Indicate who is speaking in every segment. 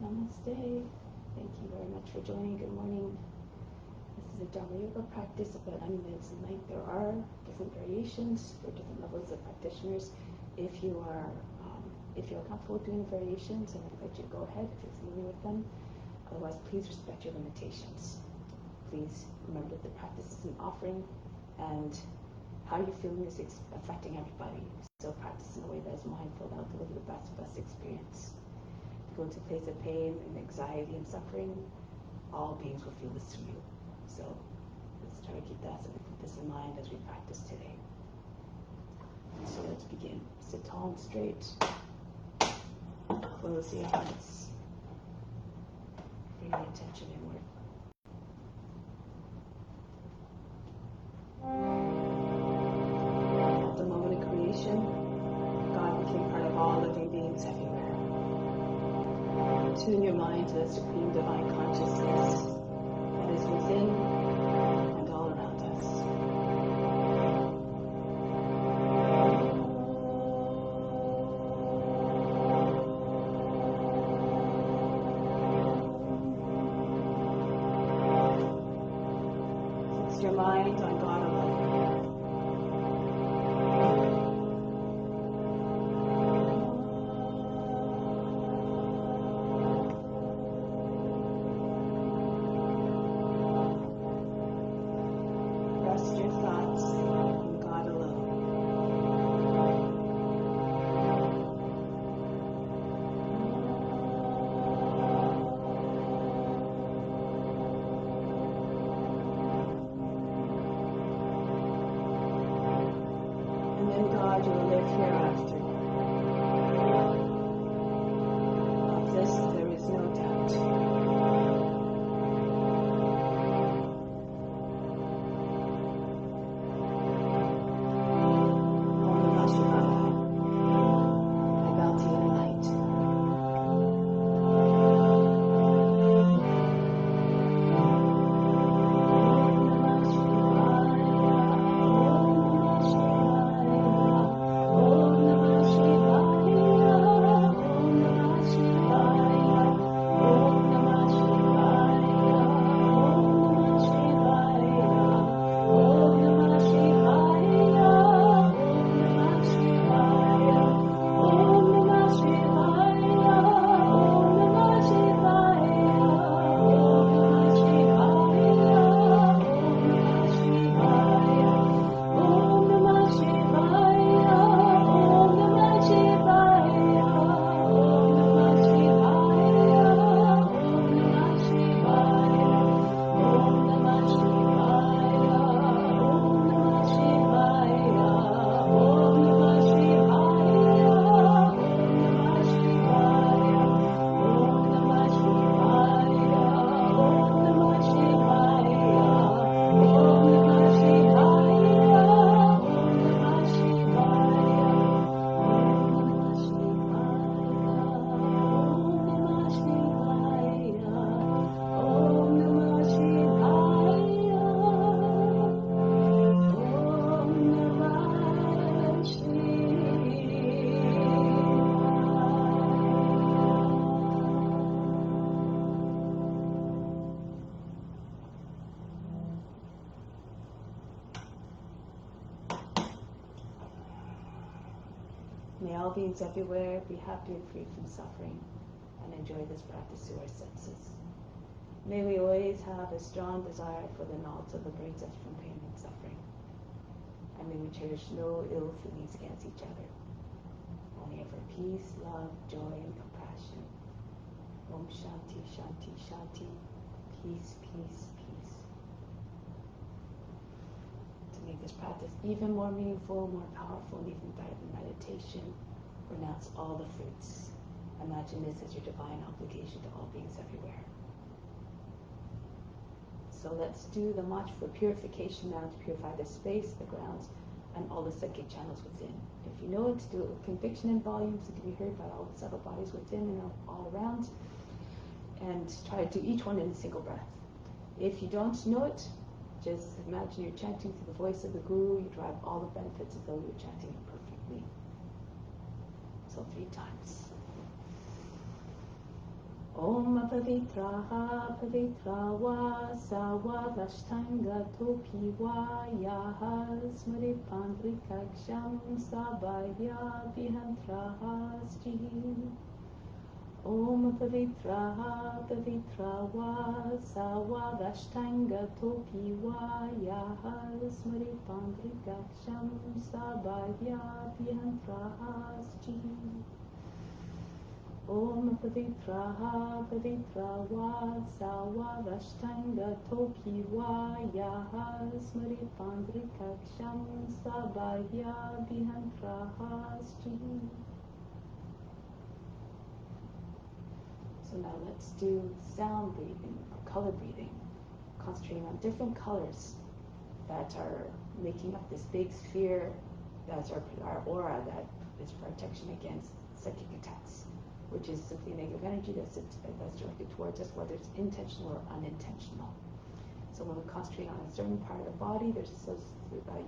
Speaker 1: Namaste. Thank you very much for joining. Good morning. This is a Dharma yoga practice of about 9 minutes in length. There are different variations for different levels of practitioners. If you are comfortable doing the variations, and I invite you to go ahead if you're familiar with them. Otherwise, please respect your limitations. Please remember that the practice is an offering, and how you're feeling is affecting everybody. So practice in a way that is mindful, that will deliver the best experience. If you go into a place of pain and anxiety and suffering, all beings will feel this through you. So let's try to keep this in mind as we practice today. So let's begin. Sit tall and straight. Close your eyes. Bring the attention inward. At the moment of creation, God became part of all living beings everywhere. Tune your mind to the supreme divine consciousness that is within and all around us. Fix your mind on God alone. Rest your thoughts on God alone. And then God, you will live hereafter. Of this there is no doubt. May all beings everywhere be happy and free from suffering and enjoy this practice through our senses. May we always have a strong desire for the knowledge that liberates us from pain and suffering. And may we cherish no ill feelings against each other. Only ever peace, love, joy, and compassion. Om Shanti, Shanti, Shanti. Peace, peace, peace. To make this practice even more meaningful, more powerful, and even better than meditation, renounce all the fruits. Imagine this as your divine obligation to all beings everywhere. So let's do the mantra for purification now, to purify the space, the grounds, and all the psychic channels within. If you know it, do it with conviction and volume so it can be heard by all the subtle bodies within and all around. And try to do each one in a single breath. If you don't know it, just imagine you're chanting through the voice of the Guru. You derive all the benefits as though you're chanting it perfectly. So 3 times. Om Pavitraha Pavitrava Sawa Vashtanga Topiwa Yaha Smripandrikaksham Sabhaya Vihantraha Sti. Om Pavitraha Pavitrava Sawa Vashtanga Topiwa Yaha Smripandrikaksham Sabhaya Vihantraha Sti. Om Pavitraha Pavitrava Sawa Vashtanga Topiwa Yaha Smripandrikaksham Sabhaya Vihantraha Sti. So now let's do sound breathing or color breathing, concentrating on different colors that are making up this big sphere that's our aura that is protection against psychic attacks, which is simply negative energy that's directed towards us, whether it's intentional or unintentional. So when we concentrate on a certain part of the body, there's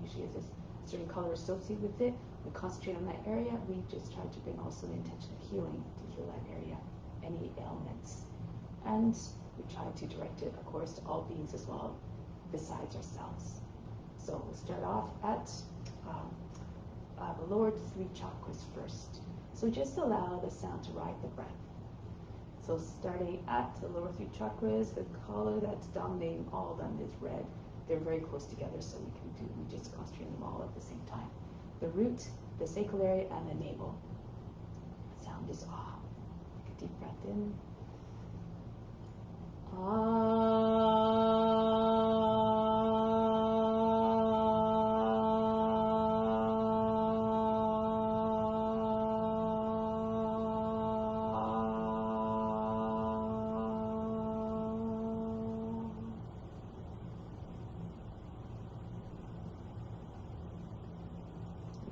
Speaker 1: usually is this certain color associated with it. We concentrate on that area. We just try to bring also the intention of healing to heal that area, any ailments, and we try to direct it, of course, to all beings as well, besides ourselves. So we'll start off at the lower 3 chakras first. So just allow the sound to ride the breath. So starting at the lower 3 chakras, the color that's dominating all of them is red. They're very close together, so we just concentrate them all at the same time. The root, the sacral area, and the navel. The sound is ah. Take a deep breath in.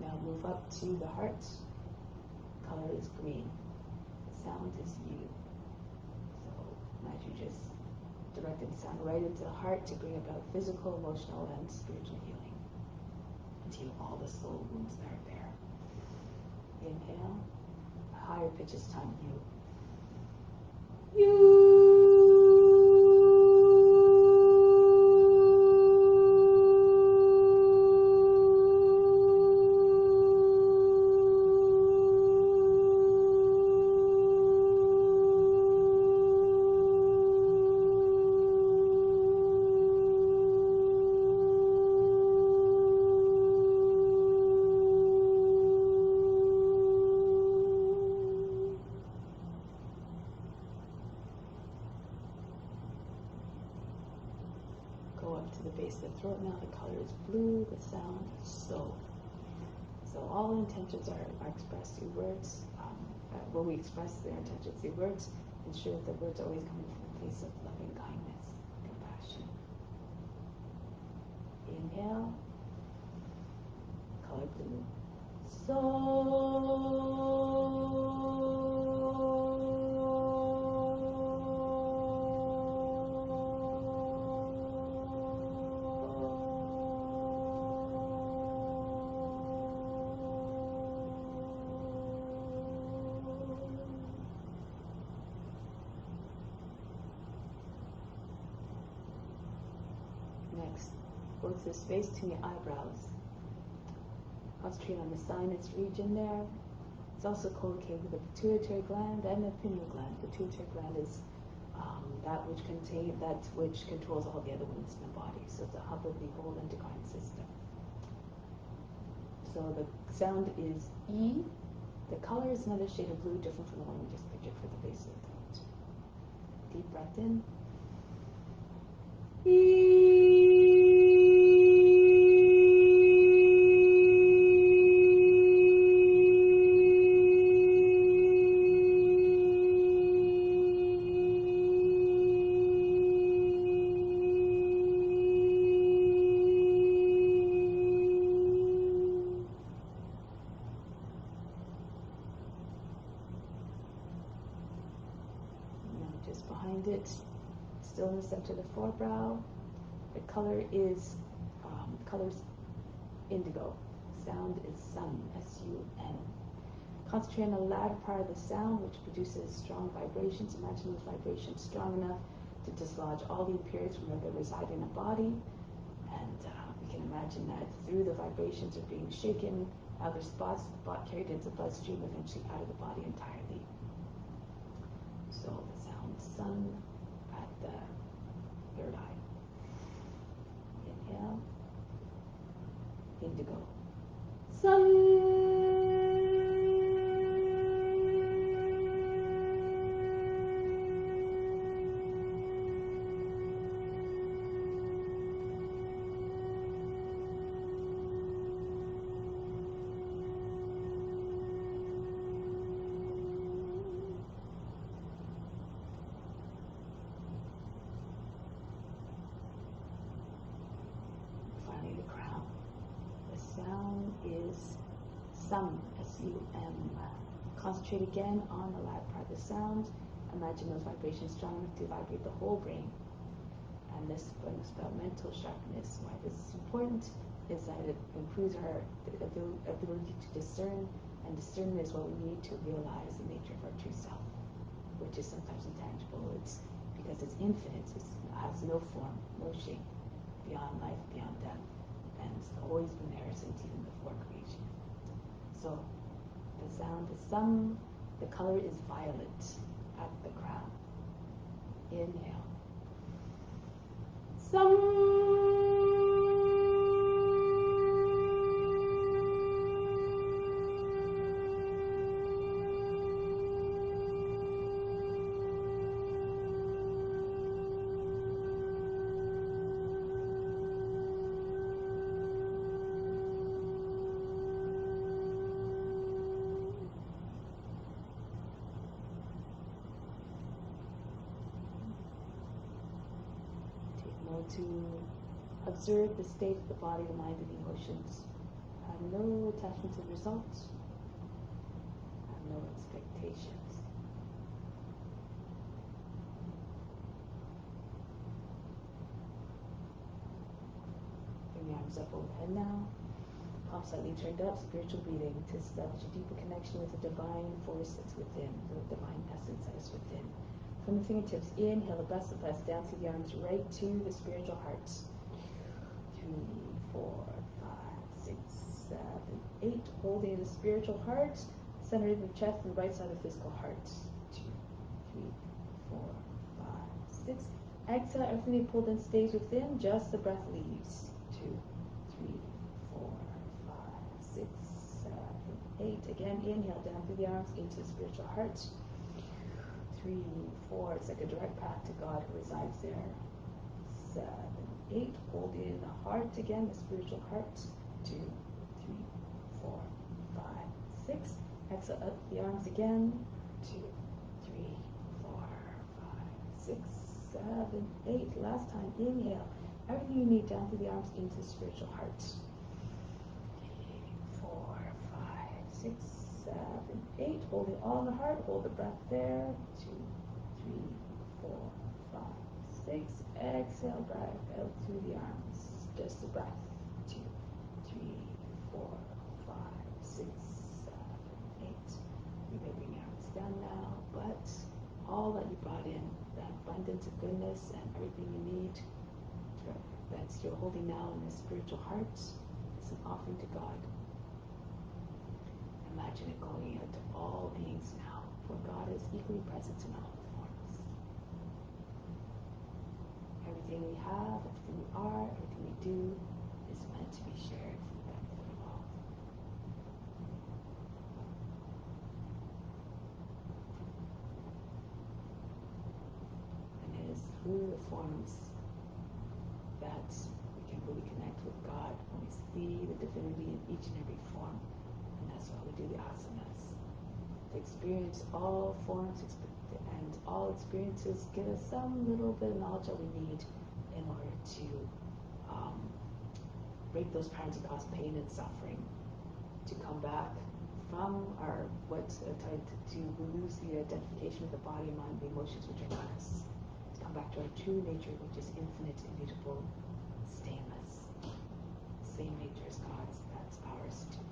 Speaker 1: Now move up to the heart. Color is green. The sound is U. So imagine you just directed the sound right into the heart to bring about physical, emotional, and spiritual healing. And heal all the soul wounds that are there. Inhale. A higher pitch this time, U. U. Throat now, the color is blue, the sound is so. So all intentions are expressed through words. When we express their intentions through words, ensure that the words are always coming from a place of loving kindness, compassion. Inhale, color blue. So. Next, work the space between the eyebrows. Concentrate on the sinus region there. It's also co-located with the pituitary gland and the pineal gland. The pituitary gland is that which controls all the other organs in the body. So it's the hub of the whole endocrine system. So the sound is E. The color is another shade of blue, different from the one we just pictured for the base of the throat. Deep breath in. Just behind it, still in the center of the forebrow. The color is indigo. Sound is sun, S-U-N. Concentrate on the latter part of the sound, which produces strong vibrations. Imagine those vibrations strong enough to dislodge all the impurities from where they reside in the body. And we can imagine that through the vibrations of being shaken, other spots carried into the bloodstream, eventually out of the body entirely. So the sound sun at the third eye. Inhale. Indigo. Sun. Sum, S-U-M. Concentrate again on the latter part of the sound. Imagine those vibrations strong enough to vibrate the whole brain. And this brings about mental sharpness. Why this is important is that it improves our ability to discern, and discernment is what we need to realize the nature of our true self, which is sometimes intangible. It's because it's infinite. It has no form, no shape, beyond life, beyond death, and it's always been there since even before creation. So the sound is sum. The color is violet at the crown. Inhale. Sum. To observe the state of the body, the mind, and the emotions. Have no attachment to the results. Have no expectations. Bring the arms up overhead now. Palms slightly turned up. Spiritual breathing to establish a deeper connection with the divine force that's within, the divine essence that is within. From the fingertips, inhale the best of us, down through the arms, right to the spiritual heart. 3, 4, 5, 6, 7, 8. Holding the spiritual heart, center in the chest and the right side of the physical heart. 2, 3, 4, 5, 6. Exhale, everything they pulled in stays within, just the breath leaves. 2, 3, 4, 5, 6, 7, 8. Again, inhale down through the arms into the spiritual heart. 3, 4, it's like a direct path to God who resides there. 7, 8, hold in the heart again, the spiritual heart. 2, 3, 4, 5, 6. Exhale up the arms again. 2, 3, 4, 5, 6, 7, 8. Last time, inhale. Everything you need down through the arms into the spiritual heart. 3, 4, 5, 6, 7, 8. Hold it all in the heart. Hold the breath there. 2, 3, 4, 5, 6. Exhale, breath out through the arms. Just the breath. 2, 3, 4, 5, 6, 7, 8. You may bring your arms down now, but all that you brought in, that abundance of goodness and everything you need, that you're holding now in the spiritual heart, is an offering to God. Imagine it going out to all beings now, for God is equally present in all forms. Everything we have, everything we are, everything we do is meant to be shared for the benefit of all. And it is through the forms that we can really connect with God, when we see the divinity in each and every form. And that's why we do the asanas. To experience all forms and all experiences give us some little bit of knowledge that we need in order to break those patterns that cause pain and suffering, to come back from our to lose the identification with the body, mind, the emotions which are not us, to come back to our true nature, which is infinite, immutable, stainless. Same nature as God's, that's ours too.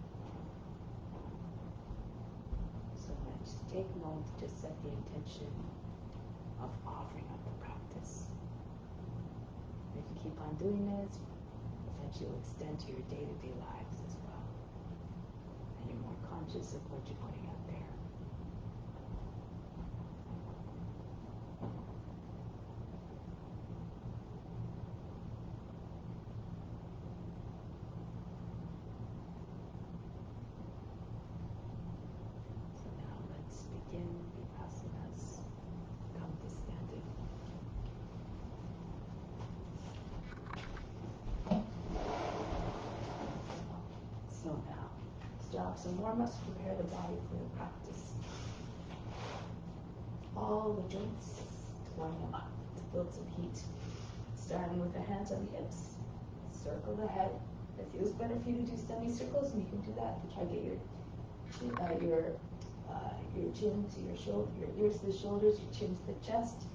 Speaker 1: take a moment to just set the intention of offering up the practice. If you keep on doing this, eventually will extend to your day-to-day lives as well. And you're more conscious of what you're putting out there. So now let's begin Vipassanas. Come to standing. So now, start some warm-ups to prepare the body for the practice. All the joints, warm them up to build some heat. Starting with the hands on the hips, circle the head. If it feels better for you to do semicircles, and you can do that. Try to get your chin to your shoulder, your ears to the shoulders, your chin to the chest.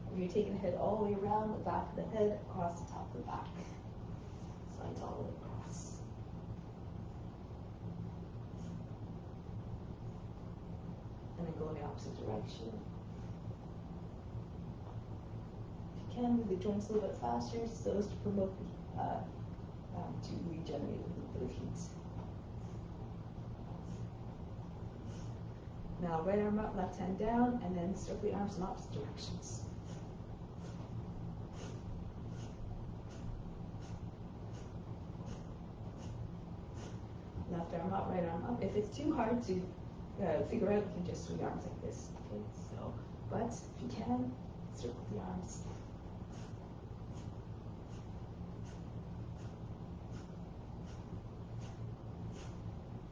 Speaker 1: And you're taking the head all the way around the back of the head, across the top of the back. Slides all the way across. And then go in the opposite direction. If you can, move the joints a little bit faster, so as to promote to regenerate a little bit of heat. Now, right arm up, left hand down, and then circle the arms in opposite directions. Left arm up, right arm up. If it's too hard to figure out, you can just swing your arms like this. Okay, so, but if you can, circle the arms.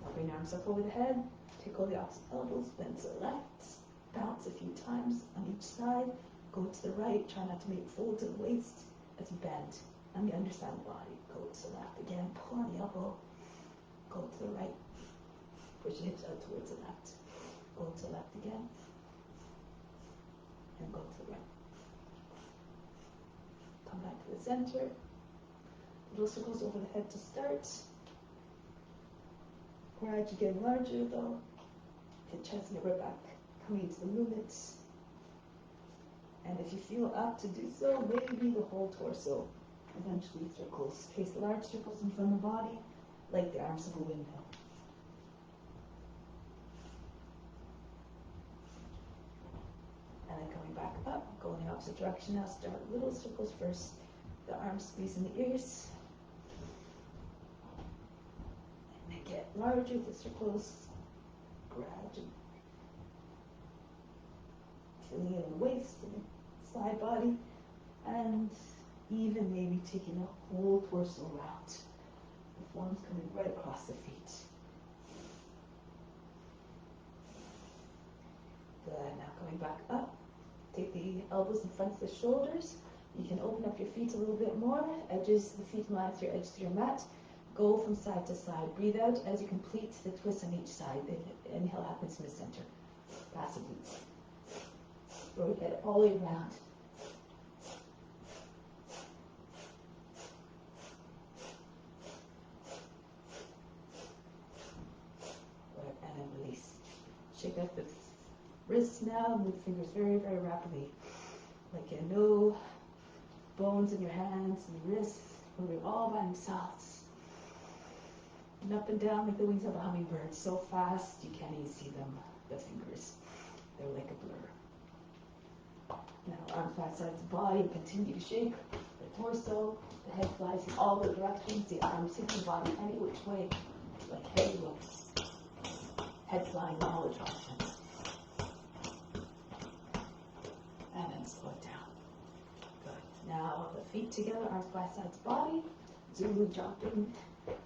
Speaker 1: Now bring your arms up over the head. Take all the opposite elbows, bend to the left. Bounce a few times on each side. Go to the right. Try not to make fold to the waist as you bend on the underside of the body. Go to the left again. Pull on the elbow. Go to the right. Push your hips out towards the left. Go to the left again. And go to the right. Come back to the center. Little circles over the head to start. Gradually getting larger though. The chest and upper back coming to the movements. And if you feel up to do so, maybe the whole torso eventually circles. Trace large circles in front of the body, like the arms of a windmill. And then coming back up, go in the opposite direction now. Start little circles first. The arms squeeze in the ears. And then get larger, the circles. Gradually. Feeling it in the waist and the side body. And even maybe taking a whole torso around. The forms coming right across the feet. Good. Now coming back up. Take the elbows in front of the shoulders. You can open up your feet a little bit more. Edges, the feet in line with your edge to your mat. Go from side to side. Breathe out as you complete the twist on each side. The inhale happens in the center. Passively. Rotate it all the way around. Good. And then release. Shake out the wrists now. Move fingers very, very rapidly. Like you know, bones in your hands and your wrists moving all by themselves. And up and down like the wings of a hummingbird. So fast you can't even see them, the fingers. They're like a blur. Now arms by sides of the body, continue to shake the torso. The head flies in all the directions. The arms hit the body any which way, like heavy weights. Head flying in all the directions. And then slow it down. Good. Now the feet together, arms by sides of the body. Zulu jumping.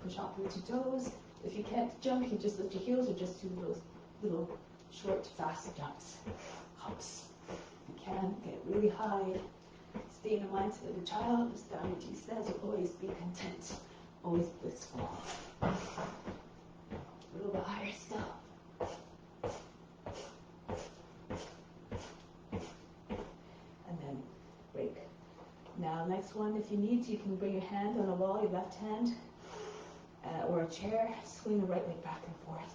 Speaker 1: Push off your two toes. If you can't jump, you can just lift your heels or just do those little short, fast jumps. Hops. You can get really high. Stay in the mindset of a child. As Dharma says, always be content. Always blissful. A little bit higher still. And then break. Now, next one, if you need to, you can bring your hand on a wall, your left hand. Or a chair, swing the right leg back and forth.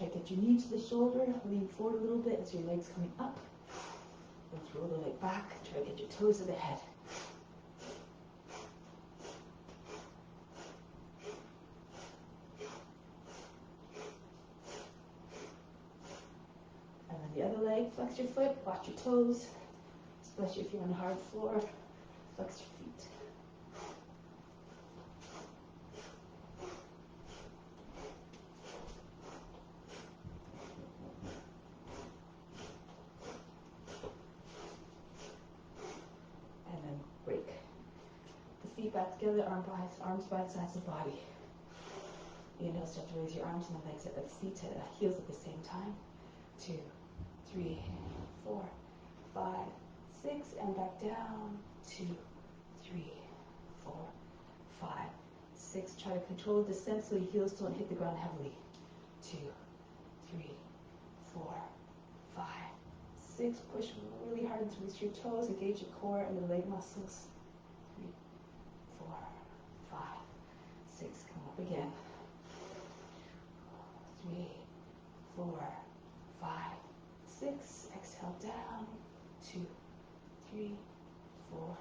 Speaker 1: Try to get your knee to the shoulder, lean forward a little bit as your leg's coming up. And throw the leg back, try to get your toes to the head. And then the other leg, flex your foot, watch your toes. Especially if you're on a hard floor, flex your feet. Back together, arms by the sides of the body. Inhale, start to raise your arms and the legs at the feet to the heels at the same time. 2, 3, 4, 5, 6, and back down. 2, 3, 4, 5, 6. Try to control the descent so your heels don't hit the ground heavily. 2, 3, 4, 5, 6. Push really hard through your toes, engage your core and the leg muscles. 3, 4, 5, 6. Come up again. 3, 4, 5, 6. Exhale down. 2, 3, 4,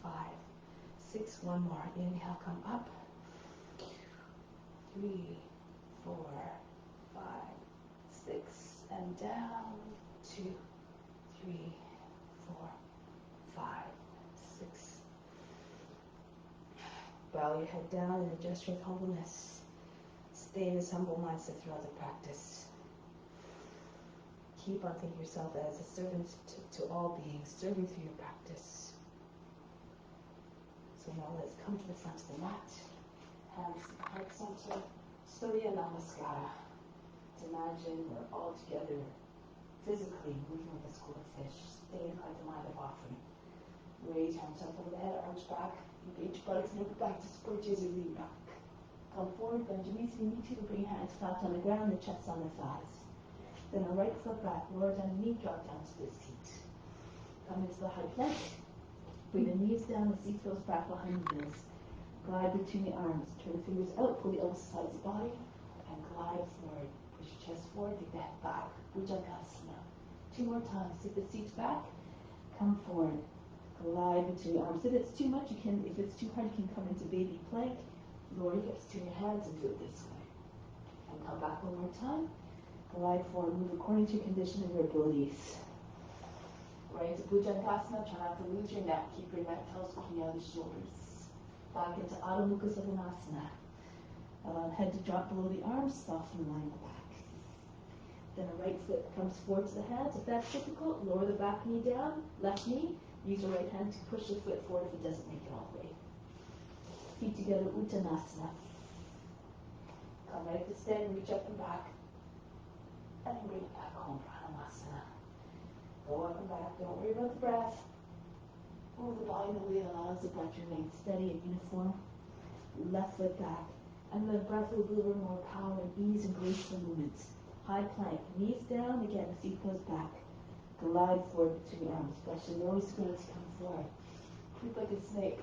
Speaker 1: 5, 6. One more. Inhale, come up. 3, 4, 5, 6. And down. 2, 3, 4, 5, 6. Bow your head down in a gesture of humbleness. Stay in this humble mindset throughout the practice. Keep on thinking of yourself as a servant to all beings, serving through your practice. So now let's come to the front of the mat. Hands in the heart center. Surya Namaskara. To imagine we're all together physically moving like a school of fish, staying like the mind of offering. Raise your arms up over the head, arch back. Engage your buttocks, move it back to support you as you lean back. Come forward, bend your knees if you need to, bring your hands flat on the ground, the chest on the thighs. Then a right foot back, lower down the knee, drop down to the seat. Come into the high plank. Bring the knees down, the seat goes back behind the heels. Glide between the arms, turn the fingers out, pull the elbows to the sides of the body, and glide forward. Push your chest forward, take the head back. Bhujangasana. 2 more times. Take the seat back, come forward. Glide between your arms. If it's too much, if it's too hard, you can come into baby plank. Lower your hips to your hands and do it this way. And come back one more time. Glide forward, move according to your condition and your abilities. Right into Bhujangasana, try not to lose your neck. Keep your neck telescoping out of the shoulders. Back into Adho Mukha Savasana. Allow the head to drop below the arms, soften the line in the back. Then a right foot comes forward to the hands. If that's difficult, lower the back knee down, left knee. Use your right hand to push the foot forward if it doesn't make it all the way. Feet together, Uttanasana. Come right to stand, reach up and back. And then bring it back home, Pranayama. Go up and back, don't worry about the breath. Move the body in the way that allows the breath to remain steady and uniform. Left foot back. And the breath will deliver more power and ease and graceful movements. High plank, knees down, again, the feet goes back. Glide forward between your arms, especially notice when it's come forward. Creep like a snake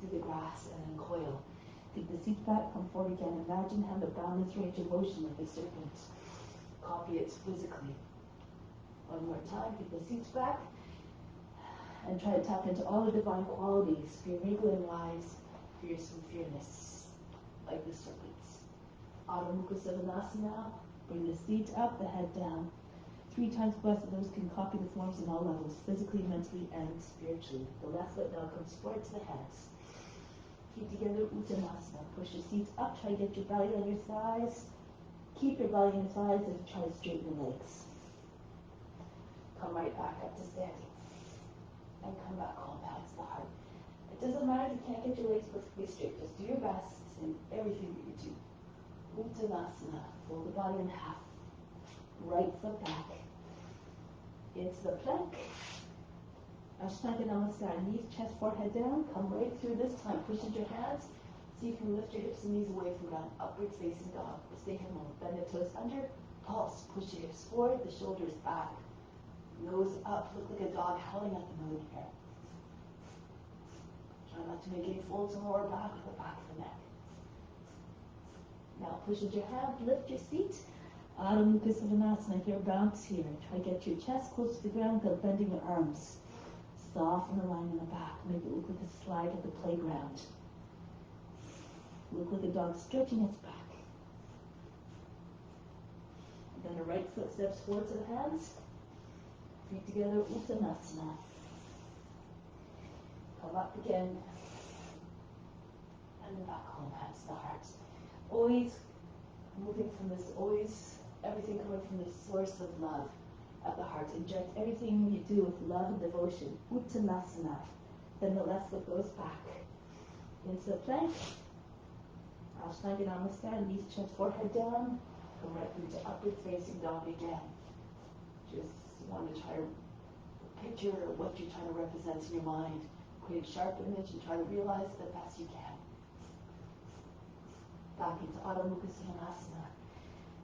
Speaker 1: through the grass and then coil. Take the seat back, come forward again. Imagine having a boundless range of motion like a serpent. Copy it physically. One more time, take the seats back and try to tap into all the divine qualities. Fear, wrinkle, and wise, fierce and fearless, like the serpents. Adho Mukha Savasana. Bring the seat up, the head down. 3 times blessed those can copy the forms in all levels, physically, mentally, and spiritually. The left foot now comes forward to the hands. Keep together, Uttanasana. Push your seat up, try to get your belly on your thighs. Keep your belly on your thighs and try to straighten your legs. Come right back up to standing. And come back home, hands to the heart. It doesn't matter if you can't get your legs perfectly straight. Just do your best in everything that you do. Uttanasana. Fold the body in half. Right foot back. Into the plank. Ashtanga Namaskara. Knees, chest, forehead down. Come right through this time. Push into your hands. See if you can lift your hips and knees away from ground. Upward facing dog. Stay here a moment. Bend the toes under. Pulse. Push your hips forward. The shoulders back. Nose up. Look like a dog howling at the moon here. Try not to make any folds in the lower back or the back of the neck.
Speaker 2: Now push into your hand, lift your seat. Adho Mukha Svanasana, here, bounce here. Try to get your chest close to the ground without bending your arms. Soften the line in the back. Make it look like a slide at the playground. Look like a dog stretching its back. And then the right foot steps forward to the hands. Feet together, Uttanasana. Come up again. And then back home, hands to the heart. Always moving from this, everything coming from the source of love at the heart. Inject everything you do with love and devotion. Uttanasana. Then the left foot goes back. Into the plank. Ashtanga Namaskar, knees, chest, forehead down. Come right into upward facing dog again. Just want to try to picture what you're trying to represent in your mind. Create a sharp image and try to realize it the best you can. Back into Adho Mukha Svanasana.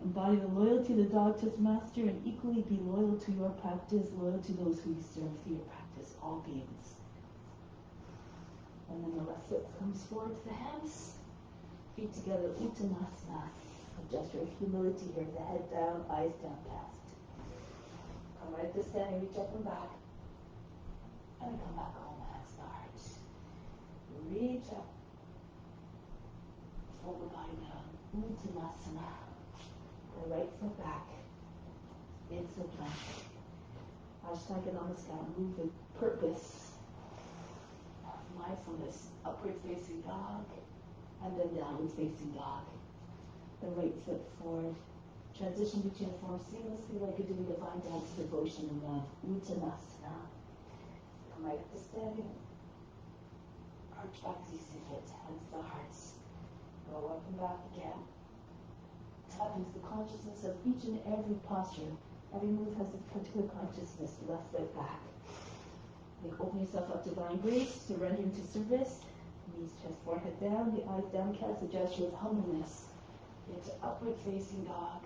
Speaker 2: Embody the loyalty of the dog to its master and equally be loyal to your practice, loyal to those who you serve through your practice, all beings. And then the left foot comes forward to the hands. Feet together, Uttanasana. A gesture of humility here, the head down, eyes downcast. Come right to standing, reach up and back. And come back home, hands to the heart. Reach up. Fold the body down. Uttanasana. The right foot back. Into the plank. Ashtanga Namaskar. Move with purpose. Mindfulness. Upward facing dog. And then downward facing dog. The right foot forward. Transition between the forms seamlessly like you're doing divine dance, devotion, and love. Uttanasana. Come right up to standing. Arch back as you sit it. Hands to the hearts. Go up and back again. Tap into the consciousness of each and every posture. Every move has a particular consciousness. Left foot back. Open yourself up to divine grace. Surrender into service. Knees, chest, forehead down, the eyes downcast, a gesture of humbleness. Into upward facing dog.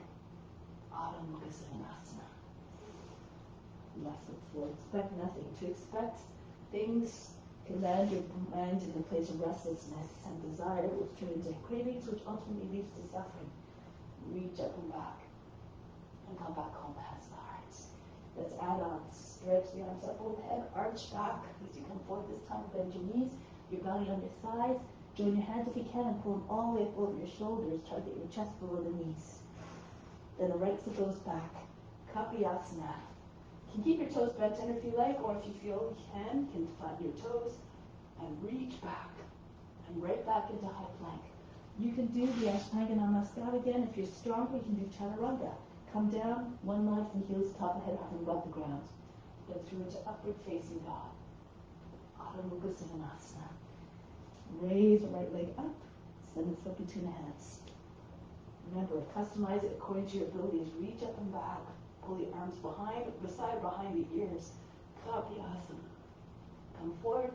Speaker 2: Adho Mukha Svanasana. Left foot forward. Expect nothing. To expect things can land your mind in a place of restlessness and desire, which turn into cravings, which ultimately leads to suffering. Reach up and back. And come back home, hands to heart. Let's add on. Stretch the arms up overhead. Arch back as you come forward this time. Bend your knees. Your belly on your thighs. Join your hands if you can and pull them all the way up over your shoulders. Try to get your chest below the knees. Then the right foot goes back. Kapiyasana. You can keep your toes bent in if you like, or if you feel you can flatten your toes and reach back. And right back into high plank. You can do the Ashtanga Namaskar again. If you're stronger, you can do Chaturanga. Come down, one line from heels, top of head, having above the ground. Then through into upward facing dog. Adho Mukha Svanasana. Raise the right leg up, send the foot between the hands. Remember, customize it according to your abilities. Reach up and back. Pull the arms behind the ears. Kapiyasana. Come forward,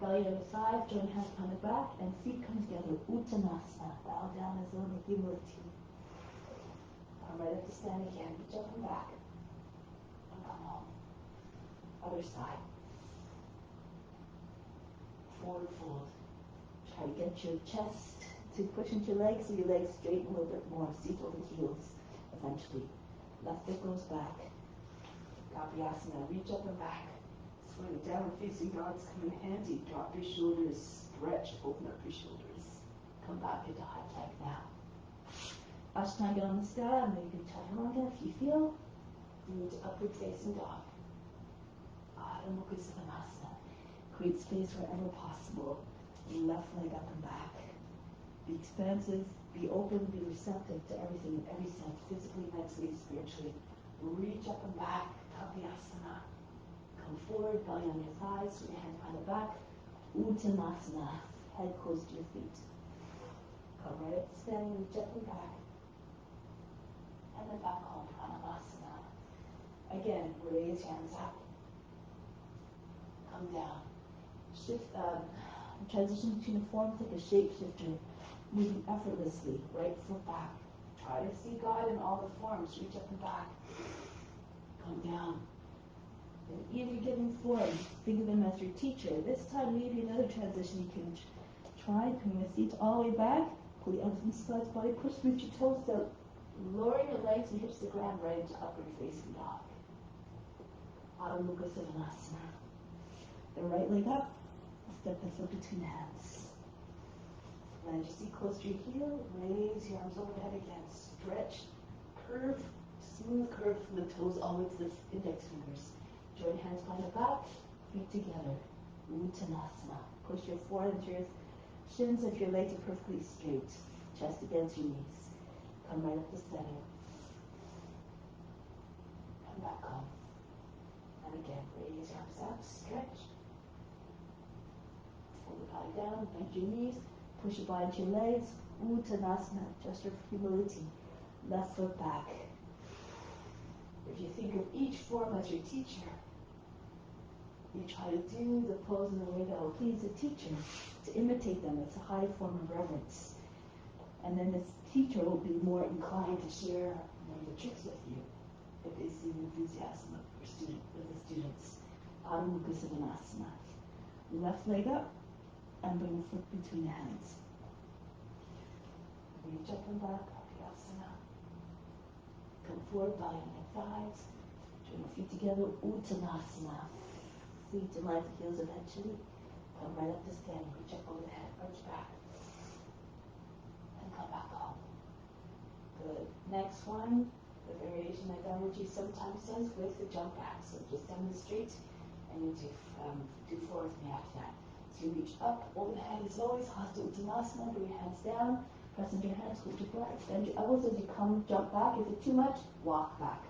Speaker 2: belly on the thighs, join hands behind the back, and feet come together. Uttanasana. Bow down as though in humility. Come right up to stand again. Reach up and back. And come home. Other side. Forward fold. Try to get your chest to push into your legs so your legs straighten a little bit more. Seat over heels eventually. Left foot goes back. Kapiyasana. Reach up and back. Swing down facing dogs come in handy. Drop your shoulders. Stretch. Open up your shoulders. Come back into high plank now. Ashtanga Namaskar. Maybe Chaturanga if you feel. Move to upward facing dog. Adho Mukha Svanasana. Create space wherever possible. Left leg up and back. Be expansive, be open, be receptive to everything in every sense, physically, mentally, spiritually. Reach up and back, Kapiyasana. Come forward, belly on your thighs, swing your hands behind the back. Uttanasana, head close to your feet. Come right up to standing, reach up and back. And then back home, Pranayama. Again, raise your hands up. Come down. Shift, transition between the forms like a shapeshifter, moving effortlessly, right foot back. Try to see God in all the forms. Reach up and back. Come down. In either given form, think of them as your teacher. This time, maybe another transition you can try. Bring the seat all the way back. Pull the arms from the sides, body push, reach your toes down. Lowering your legs and hips to the ground right into upward facing dog. Adho Mukha Svanasana. The right leg up, step the foot between the hands. Land your seat close to your heel, raise your arms overhead again. Stretch, curve, smooth curve from the toes all the way to the index fingers. Join hands behind the back, feet together. Uttanasana. Push your forehead into your shins if your legs are perfectly straight. Chest against your knees. Come right up to center. Come back home. And again, raise your arms up, stretch. Hold the body down, bend your knees. Push your body into your legs. Uttanasana, gesture of humility. Left foot back. If you think of each form as your teacher, you try to do the pose in a way that will please the teacher, to imitate them. It's a high form of reverence. And then this teacher will be more inclined to share more of the tricks with you if they see the enthusiasm of the students. Adho Mukha Svanasana. Left leg up and bring the foot between the hands. Reach up and back, Abhyasana. Come forward, belly on your thighs. Join your feet together, Uttanasana. Feet in line with the heels of head chili. Come right up to standing. Reach up over the head, arch back. And come back home. Good. Next one, the variation that Dharmaji sometimes does with the jump back. So just demonstrate, and you do four with me after that. So you reach up, over the head as always, Hasta Uttanasana. Bring your hands down. Press into your hands, hold your breath. Extend your elbows as you come, jump back. If it's too much, walk back.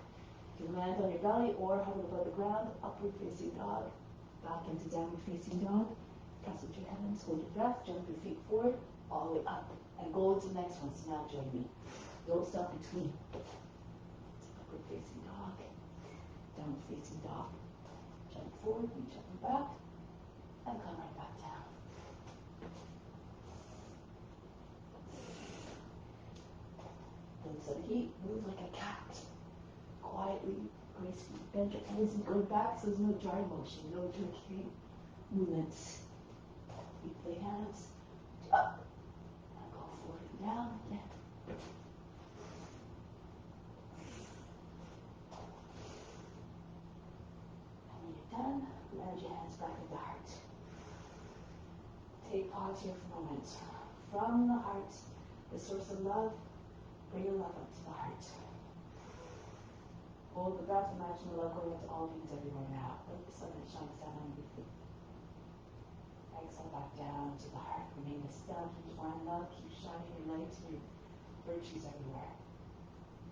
Speaker 2: You can land on your belly or hover above the ground, upward facing dog. Back into downward facing dog. Press into your hands, hold your breath, jump your feet forward, all the way up. And go to the next one, so now join me. Don't stop between. Upward facing dog, downward facing dog. Jump forward, reach up and back, and come right back down. Build some heat, move like a cat. Quietly, gracefully bend your elbows and go back so there's no jarring motion, no jerky movements. Feet play hands, up, and go forward and down again. And when you're done, land your hands back at the heart. Take pause here for a moment. From the heart, the source of love, bring your love up to the heart. Hold the breath, imagine the love going into all beings everywhere now. Let the sun that shines down on your feet. Exhale back down to the heart. Remain the sun, divine love, keep shining your light and your virtues everywhere.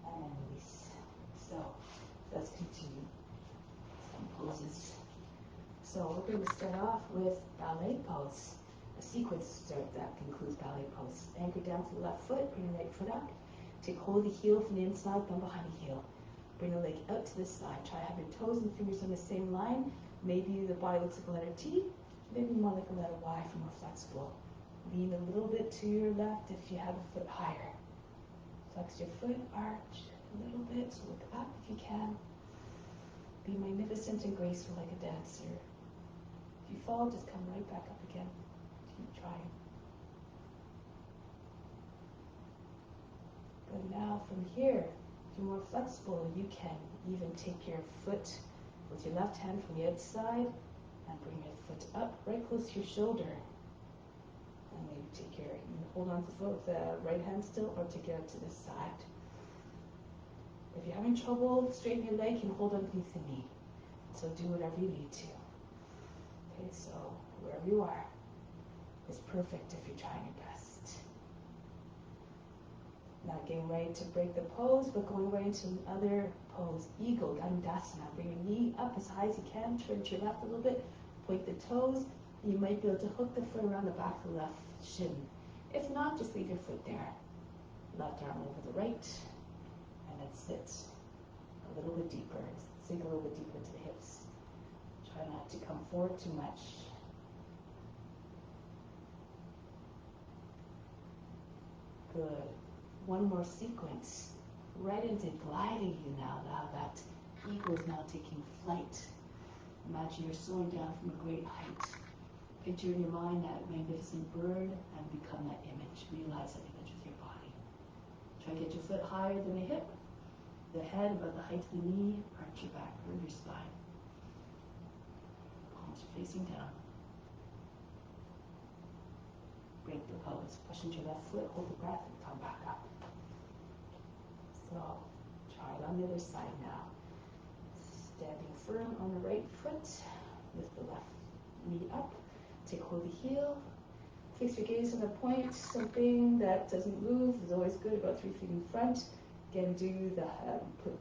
Speaker 2: And then release. So, let's continue. Some poses. So we're going to start off with ballet pose. A sequence that concludes ballet pose. Anchor down to the left foot, bring the right foot up. Take hold of the heel from the inside, thumb behind the heel. Bring the leg out to the side. Try to have your toes and fingers on the same line. Maybe the body looks like a letter T, maybe more like a letter Y for more flexible. Lean a little bit to your left if you have a foot higher. Flex your foot, arch a little bit, look up if you can. Be magnificent and graceful like a dancer. If you fall, just come right back up again. Keep trying. Good. Now from here, if you're more flexible, you can even take your foot with your left hand from the outside and bring your foot up right close to your shoulder. And maybe you can hold on to the foot with the right hand still, or take it out to the side. If you're having trouble straightening your leg, you can hold underneath the knee. So do whatever you need to. Okay, so wherever you are is perfect if you're trying your best. Now getting ready to break the pose, but going right into another pose, Eagle, Dandasana. Bring your knee up as high as you can, turn to your left a little bit, point the toes. You might be able to hook the foot around the back of the left shin. If not, just leave your foot there. Left arm over the right, and then sit a little bit deeper. Sink a little bit deeper into the hips. Try not to come forward too much. Good. One more sequence. Right into gliding you now. Now that eagle is now taking flight. Imagine you're soaring down from a great height. Picture in your mind that magnificent bird and become that image. Realize that image with Try to get your foot higher than the hip, the head about the height of the knee, arch your back, curve your spine. Palms are facing down. Break the pelvis, push into your left foot, hold the breath, and come back up. So, try it on the other side now. Standing firm on the right foot, lift the left knee up, take hold of the heel, fix your gaze on a point, something that doesn't move is always good, about 3 feet in front. Again, do the,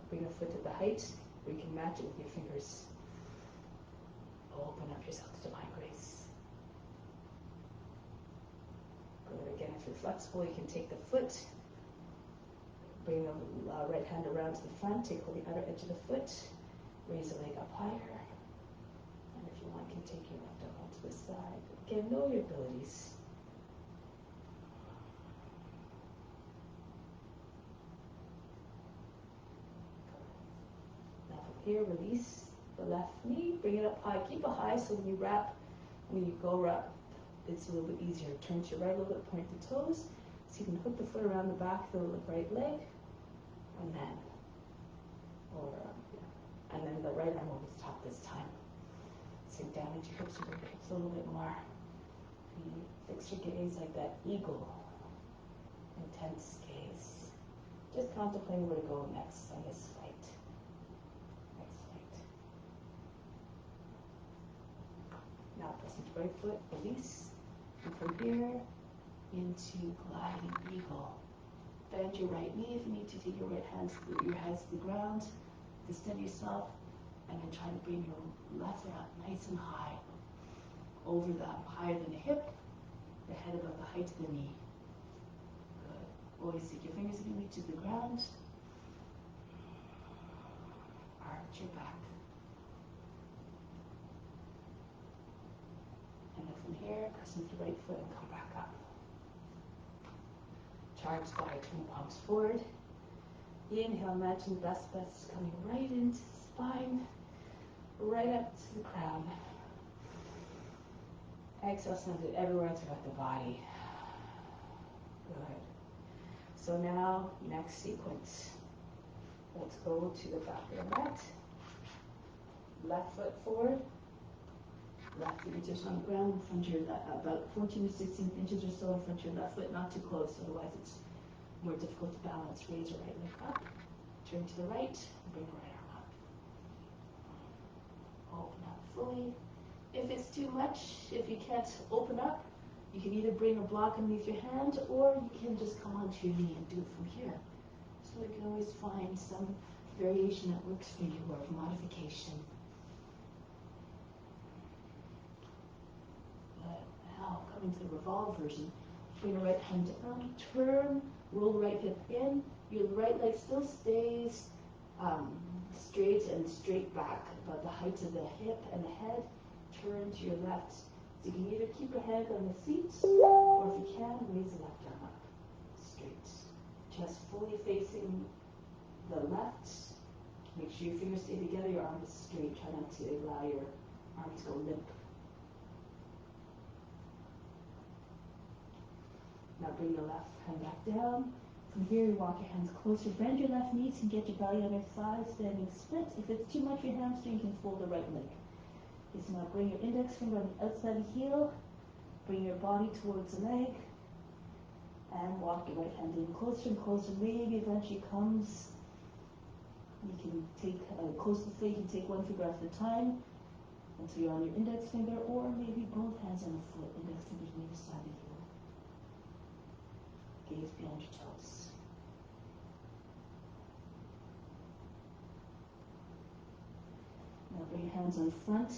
Speaker 2: bring a foot to the height, where you can match it with your fingers. Open up yourself to divine grace. Good, again, if you're flexible, you can take the foot, bring the right hand around to the front, take hold of the outer edge of the foot, raise the leg up higher, and if you want, you can take your left elbow to the side. Again, know your abilities. Now from here, release the left knee, bring it up high, keep it high so when you wrap, when you go wrap, it's a little bit easier. Turn to your right a little bit, point the toes, so you can hook the foot around the back of the right leg, and then, and then the right arm over the top this time. Sink down into your hips, move your hips a little bit more. Fix your gaze like that eagle, intense gaze. Just contemplating where to go next on this flight. Next flight. Now press into right foot, release. And from here, into gliding eagle. Bend your right knee if you need to. Take your hands to the ground. Distend yourself, and then try to bring your left leg up nice and high, over higher than the hip, the head above the height of the knee. Good. Always take your fingers if you reach to the ground. Arch your back. And then from here, press into the right foot and come back up. Charge sky, turn the palms forward. Inhale, imagine the best coming right into the spine, right up to the crown. Exhale, send it everywhere throughout the body. Good. So now, next sequence. Let's go to the back of the mat. Left foot forward. Left fingertips on the ground in front of your about 14 to 16 inches or so in front of your left foot, not too close, otherwise it's more difficult to balance. Raise your right leg up, turn to the right, bring the right arm up. Open up fully. If it's too much, if you can't open up, you can either bring a block underneath your hand, or you can just come onto your knee and do it from here. So you can always find some variation that works for you, or modification. But now, coming to the revolve version, bring the right hand down, turn, roll the right hip in, your right leg still stays straight and straight back, about the height of the hip and the head. Turn to your left. So you can either keep your head on the seat, or if you can, raise the left arm up, straight. Chest fully facing the left. Make sure your fingers stay together, your arm is straight. Try not to allow your arm to go limp. Now bring your left hand back down. From here, you walk your hands closer. Bend your left knees and get your belly on your side, standing split. If it's too much for your hamstring, you can fold the right leg. Okay, so now bring your index finger on the outside of the heel. Bring your body towards the leg. And walk your right hand in closer and closer. Maybe eventually comes. You can take close to the foot. You can take one finger at a time until you're on your index finger, or maybe both hands on the foot. Index fingers on either side of the heel. Gaze beyond your toes. Now bring your hands on front,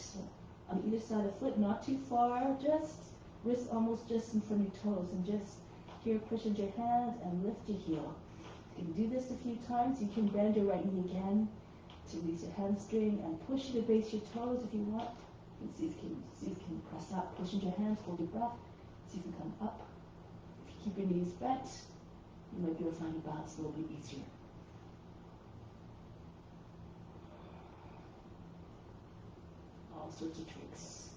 Speaker 2: on either side of the foot, not too far, just wrist almost just in front of your toes, and just here push into your hands and lift your heel. You can do this a few times. You can bend your right knee again to release your hamstring and push to base your toes if you want. You can see if you can press up, push into your hands, hold your breath, see if you can come up. If you keep your knees bent, you might be able to find your balance a little bit easier. All sorts of tricks.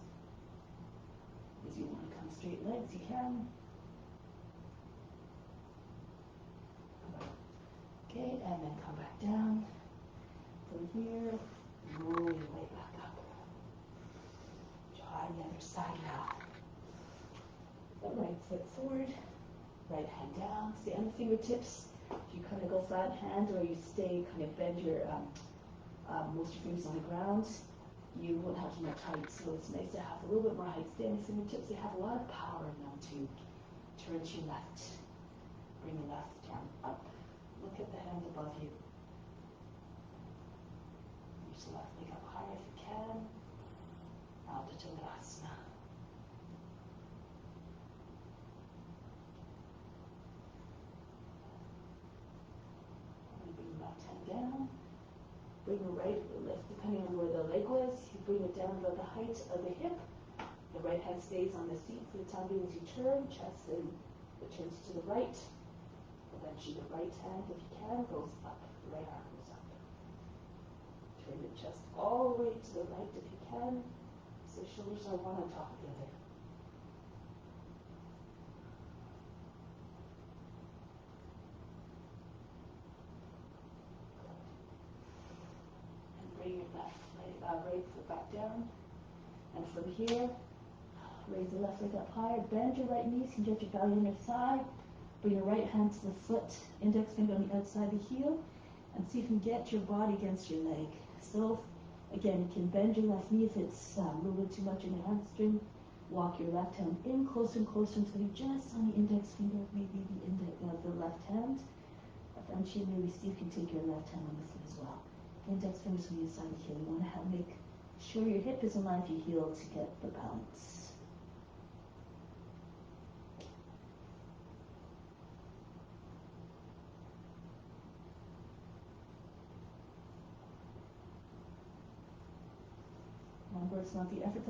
Speaker 2: If you want to come straight legs, you can. Okay, and then come back down. From here, roll your way back up. Try the other side now. The right foot forward, right hand down. Stay on the fingertips. If you kind of go flat hand or you stay, kind of bend your most of your fingers on the ground, you won't have too much height. So it's nice to have a little bit more height. Stay on the fingertips. They have a lot of power in them to turn to your left. Bring your left arm up. Look at the hands above you. Reach the left leg up higher if you can. Ardha Chandrasana. Bring the left hand down. Bring the right leg, depending on where the leg was, you bring it down about the height of the hip. The right hand stays on the seat for the time being as you turn. Chest and it turns to the right. Eventually the right hand, if you can, goes up. The right arm goes up. Turn the chest all the way to the right if you can. So shoulders are one on top of the other. And bring your left leg, right foot back down. And from here, raise the left leg up higher. Bend your right knee so you get your belly on your thigh. Bring your right hand to the foot, index finger on the outside of the heel, and see if you can get your body against your leg. So, again, you can bend your left knee if it's a little bit too much in your hamstring. Walk your left hand in closer and closer until you're just on the index finger, maybe the left hand. Eventually, maybe see if you can take your left hand on the foot as well. Index fingers on the inside of the heel. You want to make sure your hip is in line with your heel to get the balance. Remember, it's not the effort